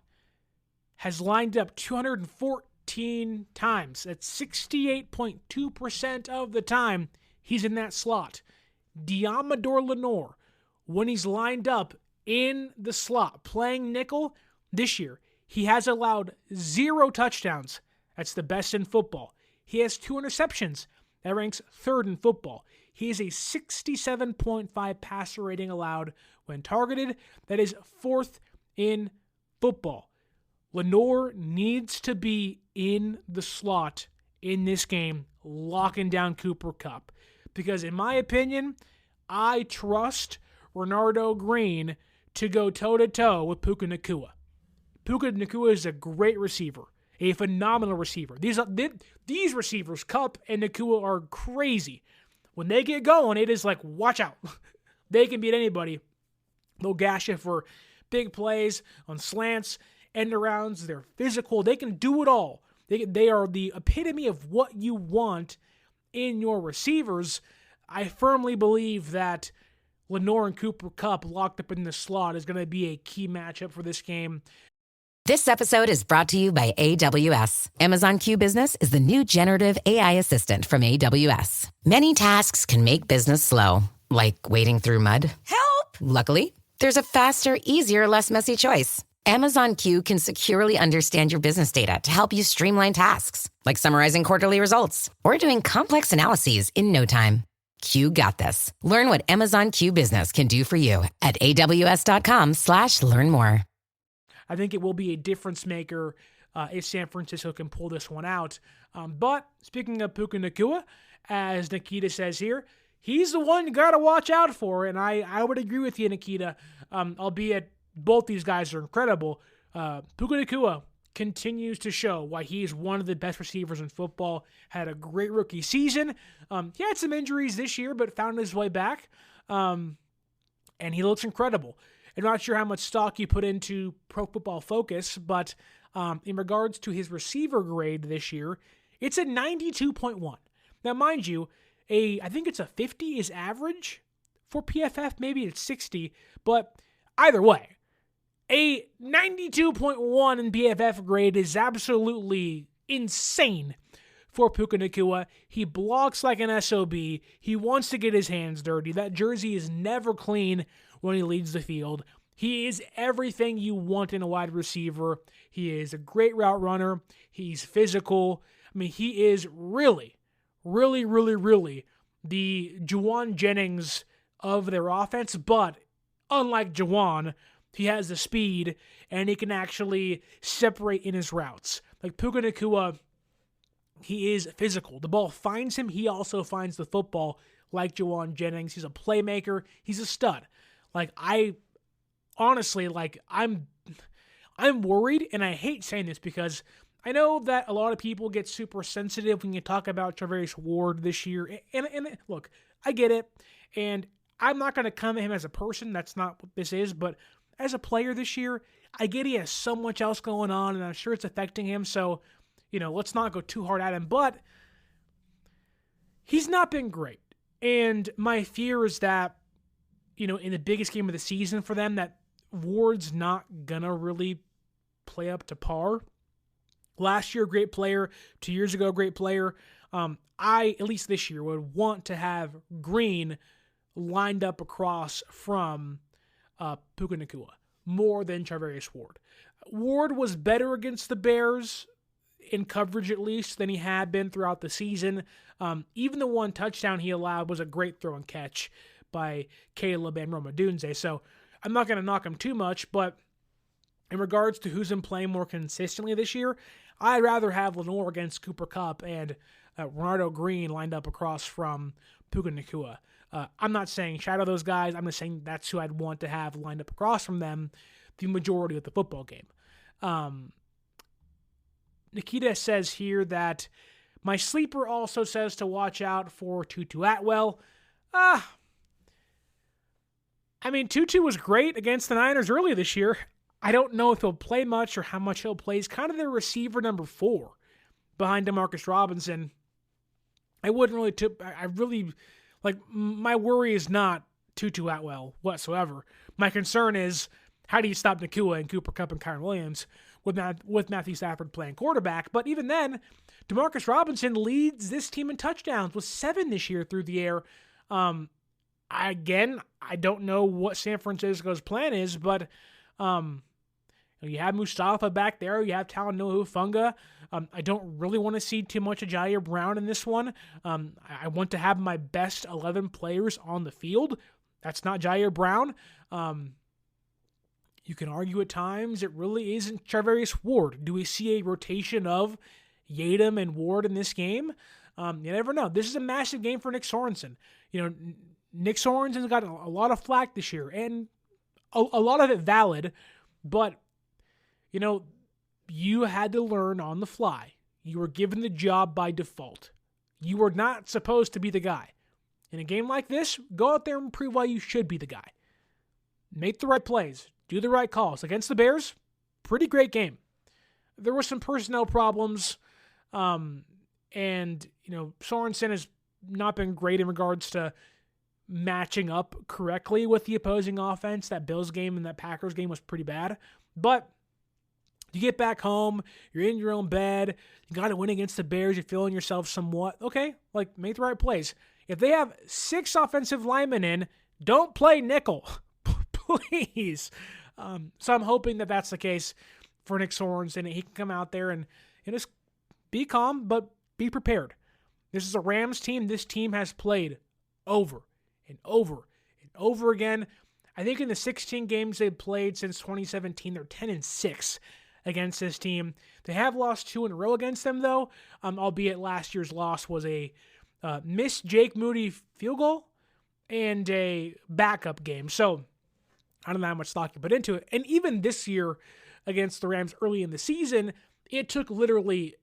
has lined up 214 times. That's 68.2% of the time he's in that slot. Diamador Lenore, when he's lined up in the slot playing nickel this year, he has allowed 0 touchdowns. That's the best in football. He has 2 interceptions. That ranks 3rd in football. He has a 67.5 passer rating allowed when targeted. That is 4th in football. Lenore needs to be in the slot in this game, locking down Cooper Kupp. Because in my opinion, I trust Renardo Green to go toe-to-toe with Puka Nacua. Puka Nacua is a great receiver, a phenomenal receiver. These receivers, Kupp and Nacua, are crazy. When they get going, it is like, watch out. They can beat anybody. They'll gash you for big plays on slants, end arounds. They're physical. They can do it all. They are the epitome of what you want in your receivers. I firmly believe that Lenore and Cooper Kupp locked up in the slot is going to be a key matchup for this game. This episode is brought to you by AWS. Amazon Q Business is the new generative AI assistant from AWS. Many tasks can make business slow, like wading through mud. Help! Luckily, there's a faster, easier, less messy choice. Amazon Q can securely understand your business data to help you streamline tasks, like summarizing quarterly results or doing complex analyses in no time. Q got this. Learn what Amazon Q Business can do for you at aws.com/learn more. I think it will be a difference maker if San Francisco can pull this one out. But speaking of Puka Nacua, as Nikita says here, he's the one you got to watch out for. And I would agree with you, Nikita, albeit both these guys are incredible. Puka Nacua continues to show why he is one of the best receivers in football. Had a great rookie season. He had some injuries this year, but found his way back. And he looks incredible. I'm not sure how much stock you put into Pro Football Focus, but in regards to his receiver grade this year, it's a 92.1. Now, mind you, I think it's a 50 is average for PFF. Maybe it's 60, but either way, a 92.1 in PFF grade is absolutely insane for Puka Nacua. He blocks like an SOB. He wants to get his hands dirty. That jersey is never clean when he leads the field. He is everything you want in a wide receiver. He is a great route runner. He's physical. I mean, he is really, really, really, really the Juwan Jennings of their offense. But unlike Juwan, he has the speed and he can actually separate in his routes. Like Puka Nacua, he is physical. The ball finds him. He also finds the football like Juwan Jennings. He's a playmaker. He's a stud. I'm worried, and I hate saying this because I know that a lot of people get super sensitive when you talk about Charvarius Ward this year. And look, I get it, and I'm not going to come at him as a person. That's not what this is. But as a player this year, I get he has so much else going on, and I'm sure it's affecting him. So, let's not go too hard at him. But he's not been great. And my fear is that, in the biggest game of the season for them, that Ward's not going to really play up to par. Last year, great player. 2 years ago, great player. I, at least this year, would want to have Green lined up across from Puka Nacua. more than Charvarius Ward. Ward was better against the Bears, in coverage at least, than he had been throughout the season. Even the one touchdown he allowed was a great throw and catch by Caleb and Roma Dunze. So I'm not going to knock him too much, but in regards to who's been playing more consistently this year, I'd rather have Lenore against Cooper Kupp and Ronaldo Green lined up across from Puka Nacua. I'm not saying shadow those guys. I'm just saying that's who I'd want to have lined up across from them the majority of the football game. Nikita says here that my sleeper also says to watch out for Tutu Atwell. Tutu was great against the Niners early this year. I don't know if he'll play much or how much he'll play. He's kind of their receiver number 4 behind Demarcus Robinson. My worry is not Tutu Atwell whatsoever. My concern is, how do you stop Nacua and Cooper Kupp and Kyron Williams with Matthew Stafford playing quarterback? But even then, Demarcus Robinson leads this team in touchdowns with 7 this year through the air. I don't know what San Francisco's plan is, but you have Mustafa back there. You have Talanoa Hufanga. I don't really want to see too much of Jair Brown in this one. I want to have my best 11 players on the field. That's not Jair Brown. You can argue at times it really isn't Charvarius Ward. Do we see a rotation of Yadam and Ward in this game? You never know. This is a massive game for Nick Sorensen. Nick Sorensen's got a lot of flack this year, and a lot of it valid, but, you had to learn on the fly. You were given the job by default. You were not supposed to be the guy. In a game like this, go out there and prove why you should be the guy. Make the right plays. Do the right calls. Against the Bears, pretty great game. There were some personnel problems, and, Sorensen has not been great in regards to matching up correctly with the opposing offense. That Bills game and that Packers game was pretty bad. But you get back home, you're in your own bed, you got to win against the Bears, you're feeling yourself somewhat, okay, make the right plays. If they have 6 offensive linemen in, don't play nickel, please. So I'm hoping that that's the case for Nick Sorensen. He can come out there and just be calm, but be prepared. This is a Rams team. This team has played over and over and over again. I think in the 16 games they've played since 2017, they're 10-6 against this team. They have lost 2 in a row against them, though, albeit last year's loss was a missed Jake Moody field goal and a backup game. So I don't know how much stock you put into it. And even this year against the Rams early in the season, it took literally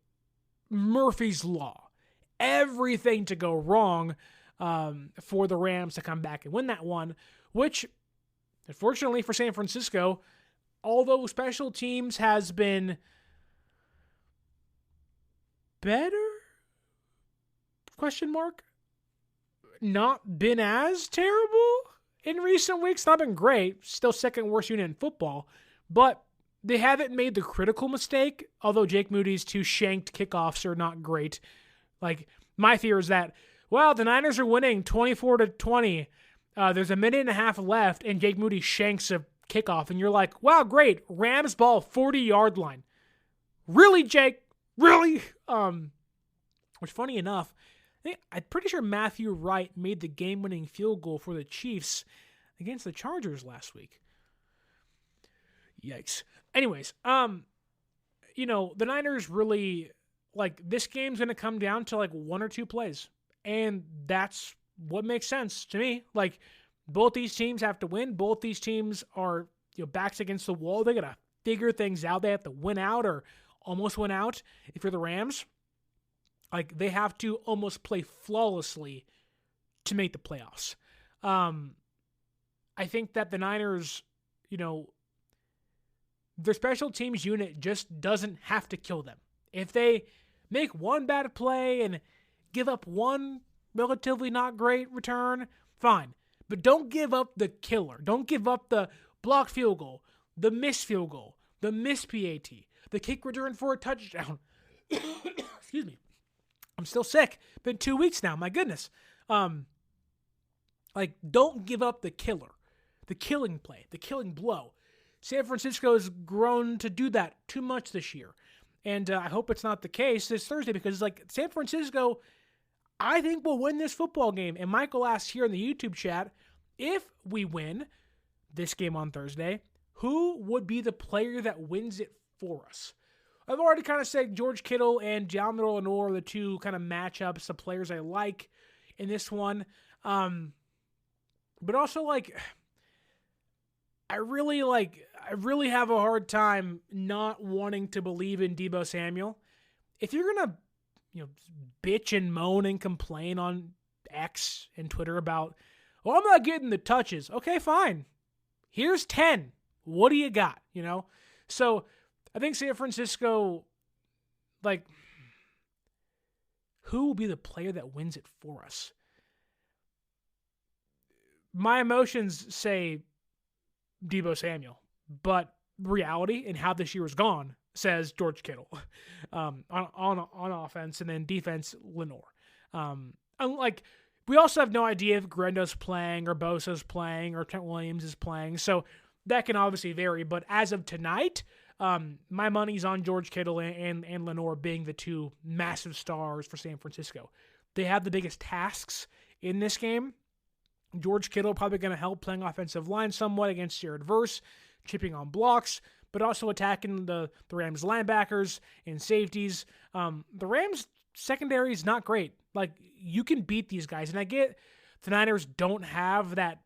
Murphy's Law, everything to go wrong for the Rams to come back and win that one, which, unfortunately for San Francisco, although special teams has been better, not been as terrible in recent weeks, not been great, still second worst unit in football, but they haven't made the critical mistake, although Jake Moody's 2 shanked kickoffs are not great. My fear is that, the Niners are winning 24-20. There's a minute and a half left, and Jake Moody shanks a kickoff, and you're like, wow, great, Rams ball, 40-yard line. Really, Jake? Really? Which, funny enough, I'm pretty sure Matthew Wright made the game-winning field goal for the Chiefs against the Chargers last week. Yikes. Anyways, the Niners really, this game's going to come down to, 1 or 2 plays. And that's what makes sense to me. Both these teams have to win. Both these teams are, backs against the wall. They got to figure things out. They have to win out or almost win out. If you're the Rams, they have to almost play flawlessly to make the playoffs. I think that the Niners, their special teams unit just doesn't have to kill them. If they make one bad play and give up one relatively not great return, fine. But don't give up the killer. Don't give up the blocked field goal, the missed field goal, the missed PAT, the kick return for a touchdown. Excuse me. I'm still sick. Been 2 weeks now. My goodness. Don't give up the killer, the killing play, the killing blow. San Francisco has grown to do that too much this year. And I hope it's not the case this Thursday, because like San Francisco, I think will win this football game. And Michael asked here in the YouTube chat, if we win this game on Thursday, who would be the player that wins it for us? I've already kind of said George Kittle and Jalmar Lenoir are the two kind of matchups, the players I like in this one. But also, like, I really have a hard time not wanting to believe in Deebo Samuel. If you're going to, bitch and moan and complain on X and Twitter about, well, I'm not getting the touches. Okay, fine. Here's 10. What do you got? So I think San Francisco, like, who will be the player that wins it for us? My emotions say Deebo Samuel, but reality and how this year has gone says George Kittle on offense, and then defense, Lenoir. Like, we also have no idea if Grendo's playing or Bosa's playing or Trent Williams is playing, so that can obviously vary. But as of tonight, my money's on George Kittle and Lenoir being the two massive stars for San Francisco. They have the biggest tasks in this game. George Kittle probably going to help playing offensive line somewhat against Jared Verse, chipping on blocks, but also attacking the Rams linebackers and safeties. The Rams secondary is not great. Like, you can beat these guys, and I get the Niners don't have that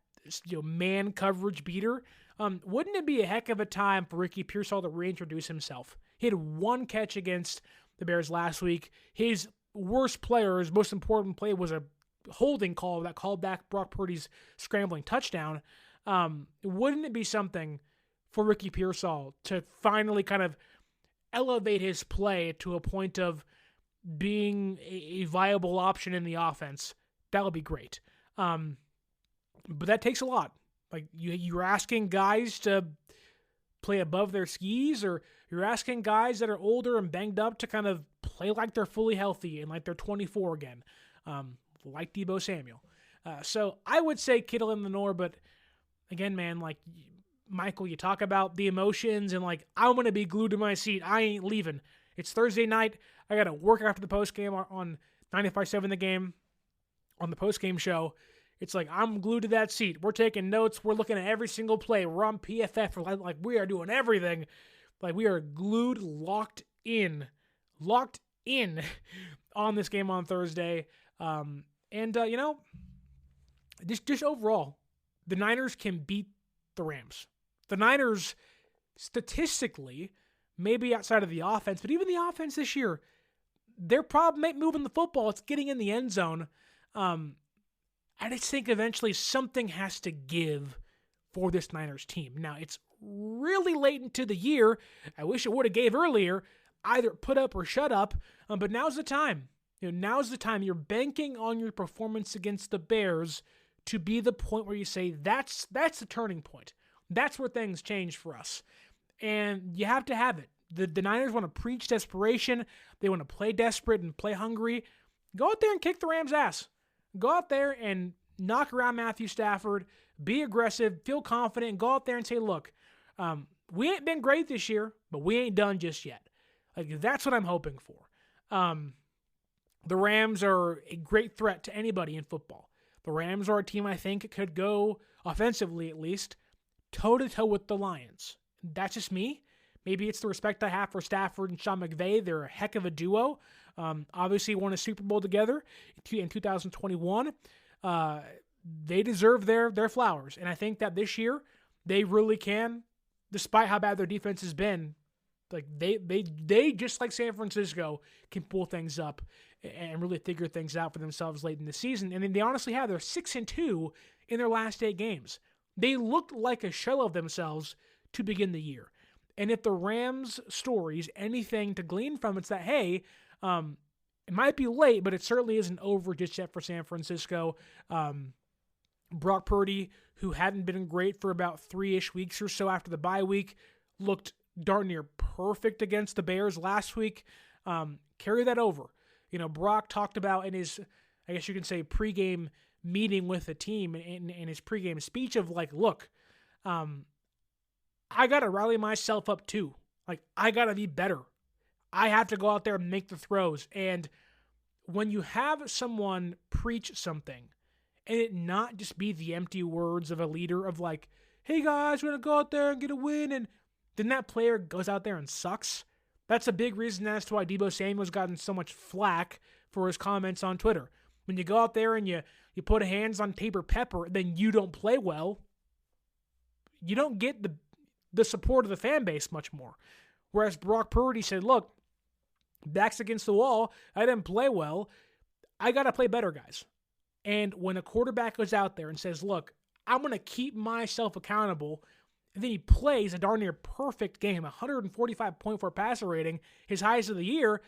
man coverage beater. Wouldn't it be a heck of a time for Ricky Pearsall to reintroduce himself? He had one catch against the Bears last week. His worst player, his most important play, was a holding call that called back Brock Purdy's scrambling touchdown. Wouldn't it be something for Ricky Pearsall to finally kind of elevate his play to a point of being a viable option in the offense? That would be great. But that takes a lot. Like, you're asking guys to play above their skis, or you're asking guys that are older and banged up to kind of play like they're fully healthy and like they're 24 again. Like Deebo Samuel. So I would say Kittle and Lenoir, but again, man, like, Michael, you talk about the emotions and, like, I'm going to be glued to my seat. I ain't leaving. It's Thursday night. I got to work after the postgame on 95.7 The Game, on the postgame show. It's like, I'm glued to that seat. We're taking notes. We're looking at every single play. We're on PFF. Like, we are doing everything. Like, we are glued, locked in on this game on Thursday. Just overall, the Niners can beat the Rams. The Niners, statistically, maybe outside of the offense, but even the offense this year, their problem ain't moving the football. It's getting in the end zone. I just think eventually something has to give for this Niners team. Now, it's really late into the year. I wish it would have gave earlier. Either put up or shut up. But now's the time. Now's the time. You're banking on your performance against the Bears to be the point where you say, that's the turning point. That's where things change for us. And you have to have it. The Niners want to preach desperation. They want to play desperate and play hungry. Go out there and kick the Rams' ass. Go out there and knock around Matthew Stafford. Be aggressive. Feel confident. And go out there and say, look, we ain't been great this year, but we ain't done just yet. Like, that's what I'm hoping for. The Rams are a great threat to anybody in football. The Rams are a team I think could go, offensively at least, toe-to-toe with the Lions. That's just me. Maybe it's the respect I have for Stafford and Sean McVay. They're a heck of a duo. Obviously won a Super Bowl together in 2021. They deserve their flowers. And I think that this year, they really can, despite how bad their defense has been. Like, they just like San Francisco can pull things up and really figure things out for themselves late in the season. And then they honestly have, they're 6-2 in their last 8 games. They looked like a shell of themselves to begin the year. And if the Rams story's anything to glean from, it's that, hey, it might be late, but it certainly isn't over just yet for San Francisco. Brock Purdy, who hadn't been great for about 3-ish weeks or so after the bye week, looked darn near perfect against the Bears last week. Carry that over. Brock talked about in his, I guess you can say, pregame meeting with the team, in his pregame speech of like, look, I got to rally myself up too. Like, I got to be better. I have to go out there and make the throws. And when you have someone preach something and it not just be the empty words of a leader of like, hey guys, we're going to go out there and get a win, and then that player goes out there and sucks. That's a big reason as to why Deebo Samuel's gotten so much flack for his comments on Twitter. When you go out there and you put hands on Tabor Pepper, then you don't play well, you don't get the support of the fan base much more. Whereas Brock Purdy said, look, back's against the wall, I didn't play well, I got to play better, guys. And when a quarterback goes out there and says, look, I'm going to keep myself accountable, and then he plays a darn near perfect game, 145.4 passer rating, his highest of the year,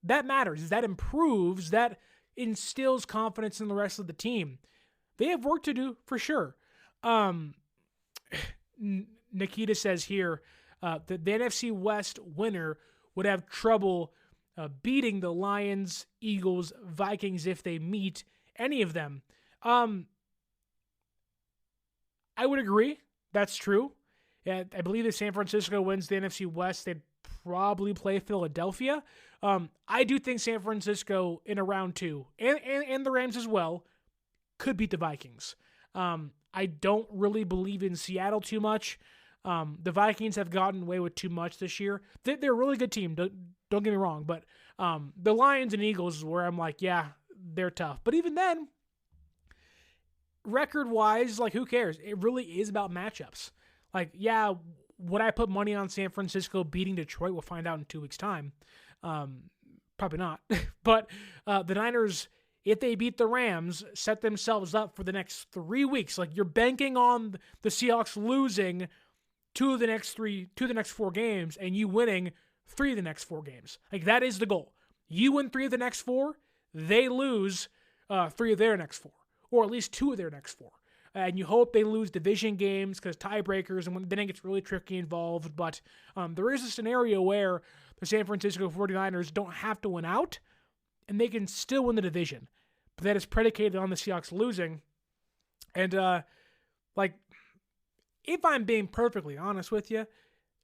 that matters. That improves, that instills confidence in the rest of the team. They have work to do, for sure. Nikita says here that the NFC West winner would have trouble beating the Lions, Eagles, Vikings if they meet any of them. I would agree. That's true. Yeah, I believe if San Francisco wins the NFC West, they'd probably play Philadelphia. I do think San Francisco in a round 2, and the Rams as well, could beat the Vikings. I don't really believe in Seattle too much. The Vikings have gotten away with too much this year. They're a really good team, don't get me wrong, but the Lions and Eagles is where I'm like, yeah, they're tough. But even then, record-wise, like, who cares? It really is about matchups. Like, yeah, would I put money on San Francisco beating Detroit? We'll find out in 2 weeks' time. Probably not. But the Niners, if they beat the Rams, set themselves up for the next 3 weeks. Like, you're banking on the Seahawks losing 2 of the next 4 games, and you winning 3 of the next 4 games. Like, that is the goal. You win 3 of the next 4, they lose 3 of their next 4. Or at least 2 of their next 4. And you hope they lose division games because tiebreakers, and then it gets really tricky involved. But there is a scenario where the San Francisco 49ers don't have to win out, and they can still win the division. But that is predicated on the Seahawks losing. And, if I'm being perfectly honest with you,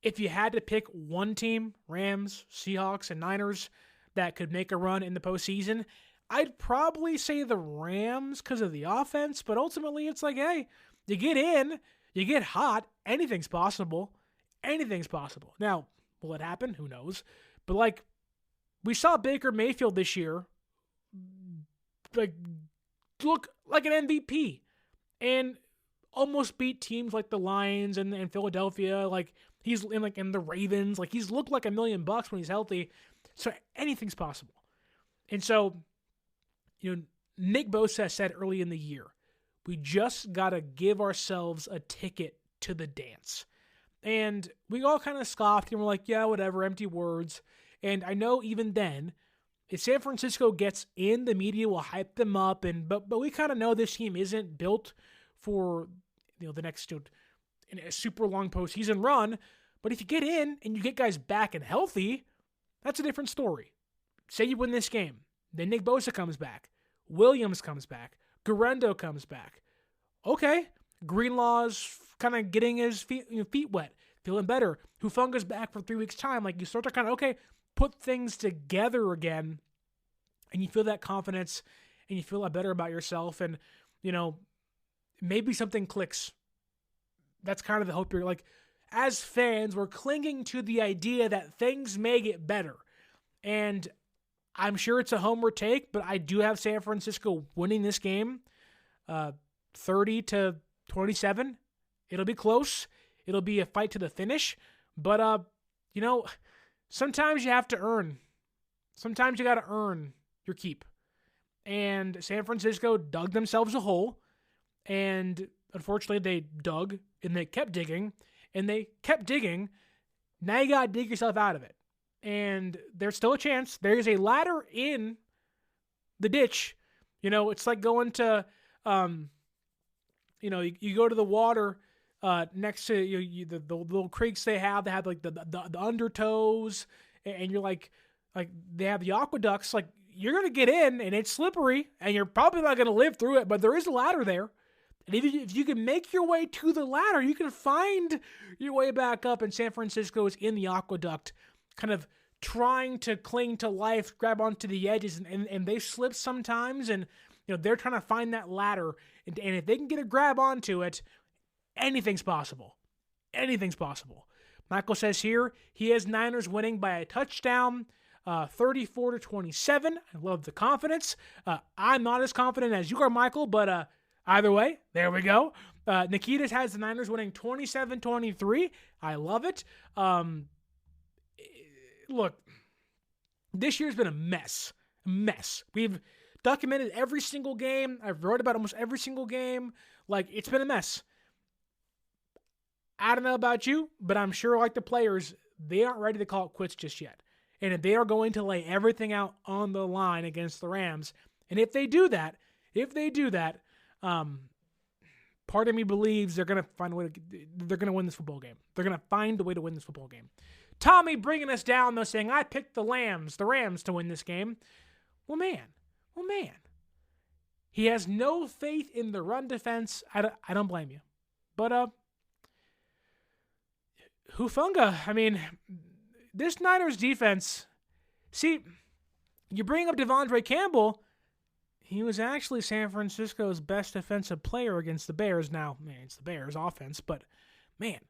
if you had to pick one team, Rams, Seahawks, and Niners, that could make a run in the postseason, I'd probably say the Rams because of the offense, but ultimately it's like, hey, you get in, you get hot, anything's possible. Anything's possible. Now, will it happen? Who knows? But, like, we saw Baker Mayfield this year, like, look like an MVP and almost beat teams like the Lions and Philadelphia. Like, he's in the Ravens. Like, he's looked like $1 million when he's healthy. So anything's possible. And so, Nick Bosa said early in the year, we just got to give ourselves a ticket to the dance. And we all kind of scoffed and we're like, yeah, whatever, empty words. And I know even then, if San Francisco gets in, the media will hype them up. But we kind of know this team isn't built for the next in a super long postseason run. But if you get in and you get guys back and healthy, that's a different story. Say you win this game, then Nick Bosa comes back. Williams comes back. Garendo comes back. Okay, Greenlaw's kind of getting his feet wet, feeling better. Hufunga's back for 3 weeks' time. Like, you start to kind of, put things together again, and you feel that confidence, and you feel a lot better about yourself, and, maybe something clicks. That's kind of the hope you're, like, as fans, we're clinging to the idea that things may get better. And I'm sure it's a homer take, but I do have San Francisco winning this game 30-27. It'll be close. It'll be a fight to the finish. But, sometimes you have to earn. Sometimes you got to earn your keep. And San Francisco dug themselves a hole. And unfortunately, they dug and they kept digging. And they kept digging. Now you got to dig yourself out of it. And there's still a chance. There is a ladder in the ditch. It's like going to, you go to the water next to the little creeks they have like the undertows, and you're like they have the aqueducts. Like, you're going to get in, and it's slippery, and you're probably not going to live through it, but there is a ladder there. And if you can make your way to the ladder, you can find your way back up. And San Francisco is in the aqueduct, kind of trying to cling to life, grab onto the edges, and they slip sometimes. And they're trying to find that ladder. And if they can get a grab onto it, anything's possible. Anything's possible. Michael says here he has Niners winning by a touchdown, 34-27. I love the confidence. I'm not as confident as you are, Michael, but either way, there we go. Nikitas has the Niners winning 27-23. I love it. Look, this year's been a mess. A mess. We've documented every single game. I've wrote about almost every single game. Like, it's been a mess. I don't know about you, but I'm sure, like the players, they aren't ready to call it quits just yet. And if they are going to lay everything out on the line against the Rams, and if they do that, part of me believes they're going to find a way they're going to win this football game. They're going to find a way to win this football game. Tommy bringing us down, though, saying, I picked the Rams to win this game. Well, man. He has no faith in the run defense. I don't blame you. But, Hufanga, I mean, this Niners defense, see, you bring up Devondre Campbell, he was actually San Francisco's best defensive player against the Bears. Now, man, it's the Bears offense, but, man,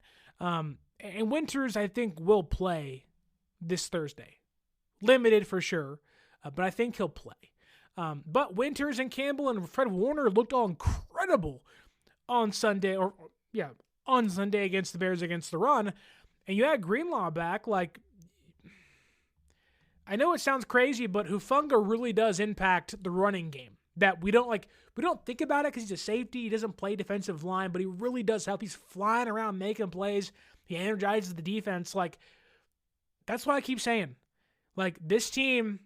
and Winters, I think, will play this Thursday. Limited for sure, but I think he'll play. But Winters and Campbell and Fred Warner looked all incredible on Sunday, on Sunday against the Bears against the run, and you had Greenlaw back. Like, I know it sounds crazy, but Hufanga really does impact the running game. That we don't think about it because he's a safety. He doesn't play defensive line, but he really does help. He's flying around making plays. He energizes the defense. Like, that's why I keep saying, like, this team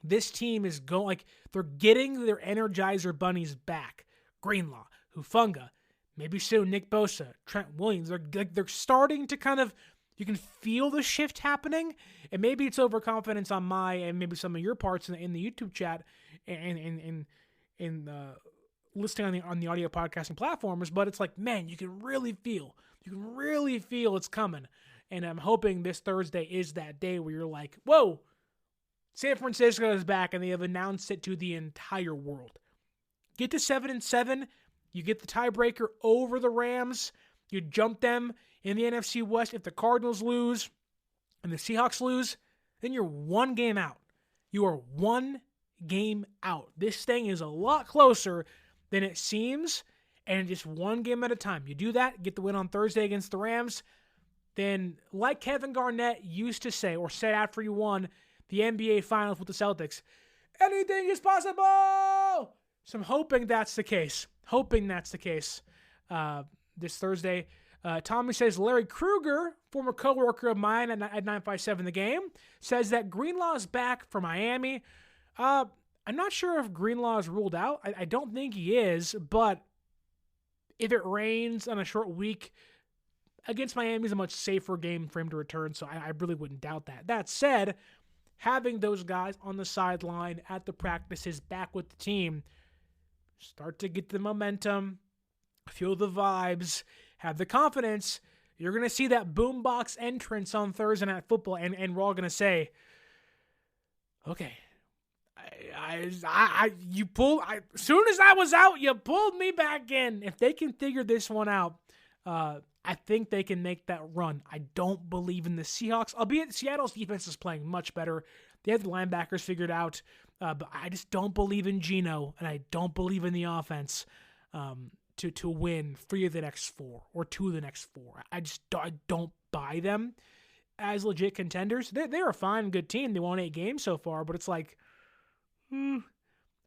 is going, like, they're getting their Energizer bunnies back. Greenlaw, Hufanga, maybe soon Nick Bosa, Trent Williams. They're starting to kind of, you can feel the shift happening, and maybe it's overconfidence on my and maybe some of your parts in the YouTube chat and listening on the audio podcasting platforms. But it's like, man, you can really feel it's coming, and I'm hoping this Thursday is that day where you're like, whoa, San Francisco is back, and they have announced it to the entire world. Get to 7-7. You get the tiebreaker over the Rams. You jump them in the NFC West. If the Cardinals lose and the Seahawks lose, then you're one game out. You are one game out. This thing is a lot closer than it seems, and just one game at a time. You do that, get the win on Thursday against the Rams, then like Kevin Garnett used to say, or said after he won the NBA Finals with the Celtics, anything is possible! So I'm hoping that's the case. This Thursday. Tommy says Larry Kruger, former coworker of mine at 957 The Game, says that Greenlaw is back for Miami. I'm not sure if Greenlaw is ruled out. I don't think he is, but if it rains on a short week against Miami is a much safer game for him to return, so I really wouldn't doubt that. That said, having those guys on the sideline at the practices back with the team, start to get the momentum, feel the vibes, have the confidence. You're going to see that boombox entrance on Thursday Night Football, and we're all going to say, okay, as soon as I was out, you pulled me back in. If they can figure this one out, I think they can make that run. I don't believe in the Seahawks, albeit Seattle's defense is playing much better. They have the linebackers figured out, but I just don't believe in Geno, and I don't believe in the offense to win 3 of the next 4 or 2 of the next 4. I don't buy them as legit contenders. They're a fine, good team. They won 8 games so far, but it's like, I'm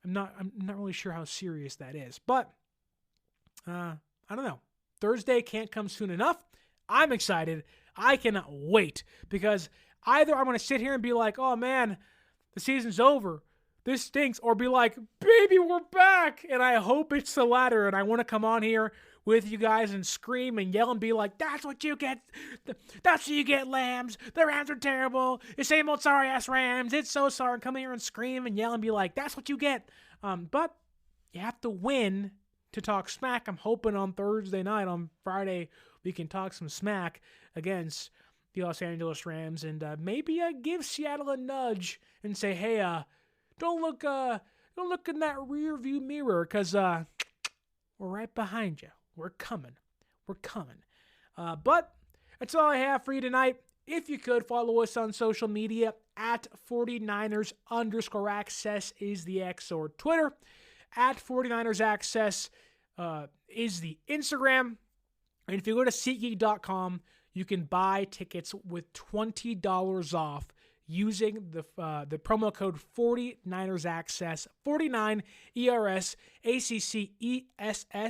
not really sure how serious that is. But I don't know. Thursday can't come soon enough. I'm excited. I cannot wait, because either I'm going to sit here and be like, oh man, the season's over, this stinks, or be like, baby, we're back. And I hope it's the latter, and I want to come on here with you guys and scream and yell and be like, that's what you get. That's what you get, Lambs. The Rams are terrible. The same old sorry-ass Rams. It's so sorry. And come here and scream and yell and be like, that's what you get. But you have to win to talk smack. I'm hoping on Thursday night, on Friday, we can talk some smack against the Los Angeles Rams and maybe give Seattle a nudge and say, hey, don't look in that rear view mirror because we're right behind you. We're coming. But that's all I have for you tonight. If you could, follow us on social media at 49ers_access is the X or Twitter. At 49ersaccess is the Instagram. And if you go to SeatGeek.com, you can buy tickets with $20 off using the promo code 49ersaccess, 49 ERSACCESS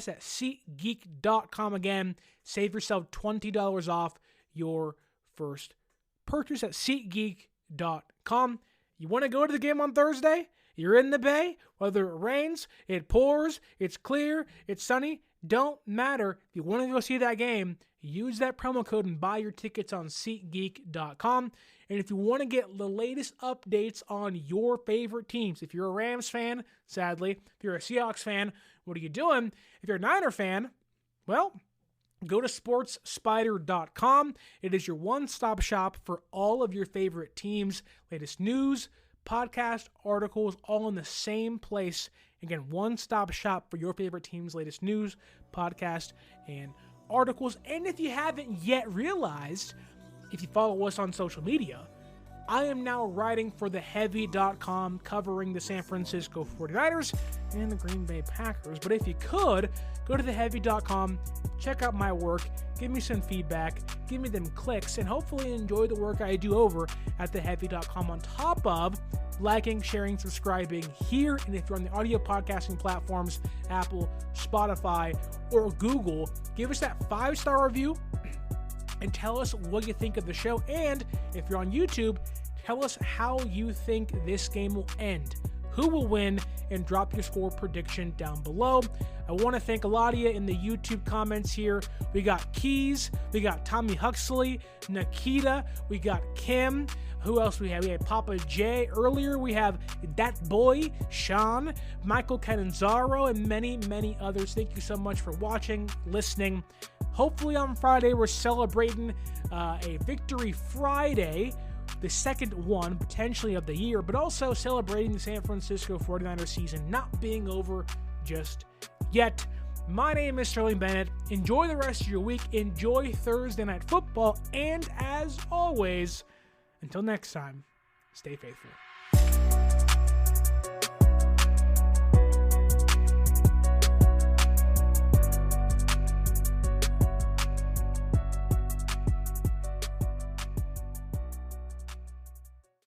at SeatGeek.com. Again, save yourself $20 off your first purchase at SeatGeek.com. You want to go to the game on Thursday? You're in the Bay, whether it rains, it pours, it's clear, it's sunny, don't matter. If you want to go see that game, use that promo code and buy your tickets on SeatGeek.com. And if you want to get the latest updates on your favorite teams, if you're a Rams fan, sadly, if you're a Seahawks fan, what are you doing? If you're a Niner fan, well, go to sportsspyder.com. It is your one-stop shop for all of your favorite teams, latest news, podcast, articles, all in the same place. Again, one-stop shop for your favorite teams, latest news, podcast, and articles. And if you haven't yet realized, if you follow us on social media, I am now writing for theheavy.com covering the San Francisco 49ers and the Green Bay Packers. But if you could, go to theheavy.com, check out my work, give me some feedback, give me them clicks, and hopefully enjoy the work I do over at theheavy.com on top of liking, sharing, subscribing here. And if you're on the audio podcasting platforms, Apple, Spotify, or Google, give us that 5-star review and tell us what you think of the show. And if you're on YouTube, tell us how you think this game will end. Who will win, and drop your score prediction down below. I want to thank a lot of you in the YouTube comments here. We got Keys, we got Tommy Huxley, Nikita, we got Kim. Who else we have? We had Papa J earlier. We have that boy, Sean, Michael Cananzaro, and many, many others. Thank you so much for watching, listening. Hopefully on Friday, we're celebrating a Victory Friday, the second one, potentially of the year, but also celebrating the San Francisco 49ers season not being over just yet. My name is Sterling Bennett. Enjoy the rest of your week. Enjoy Thursday Night Football. And as always, until next time, stay faithful.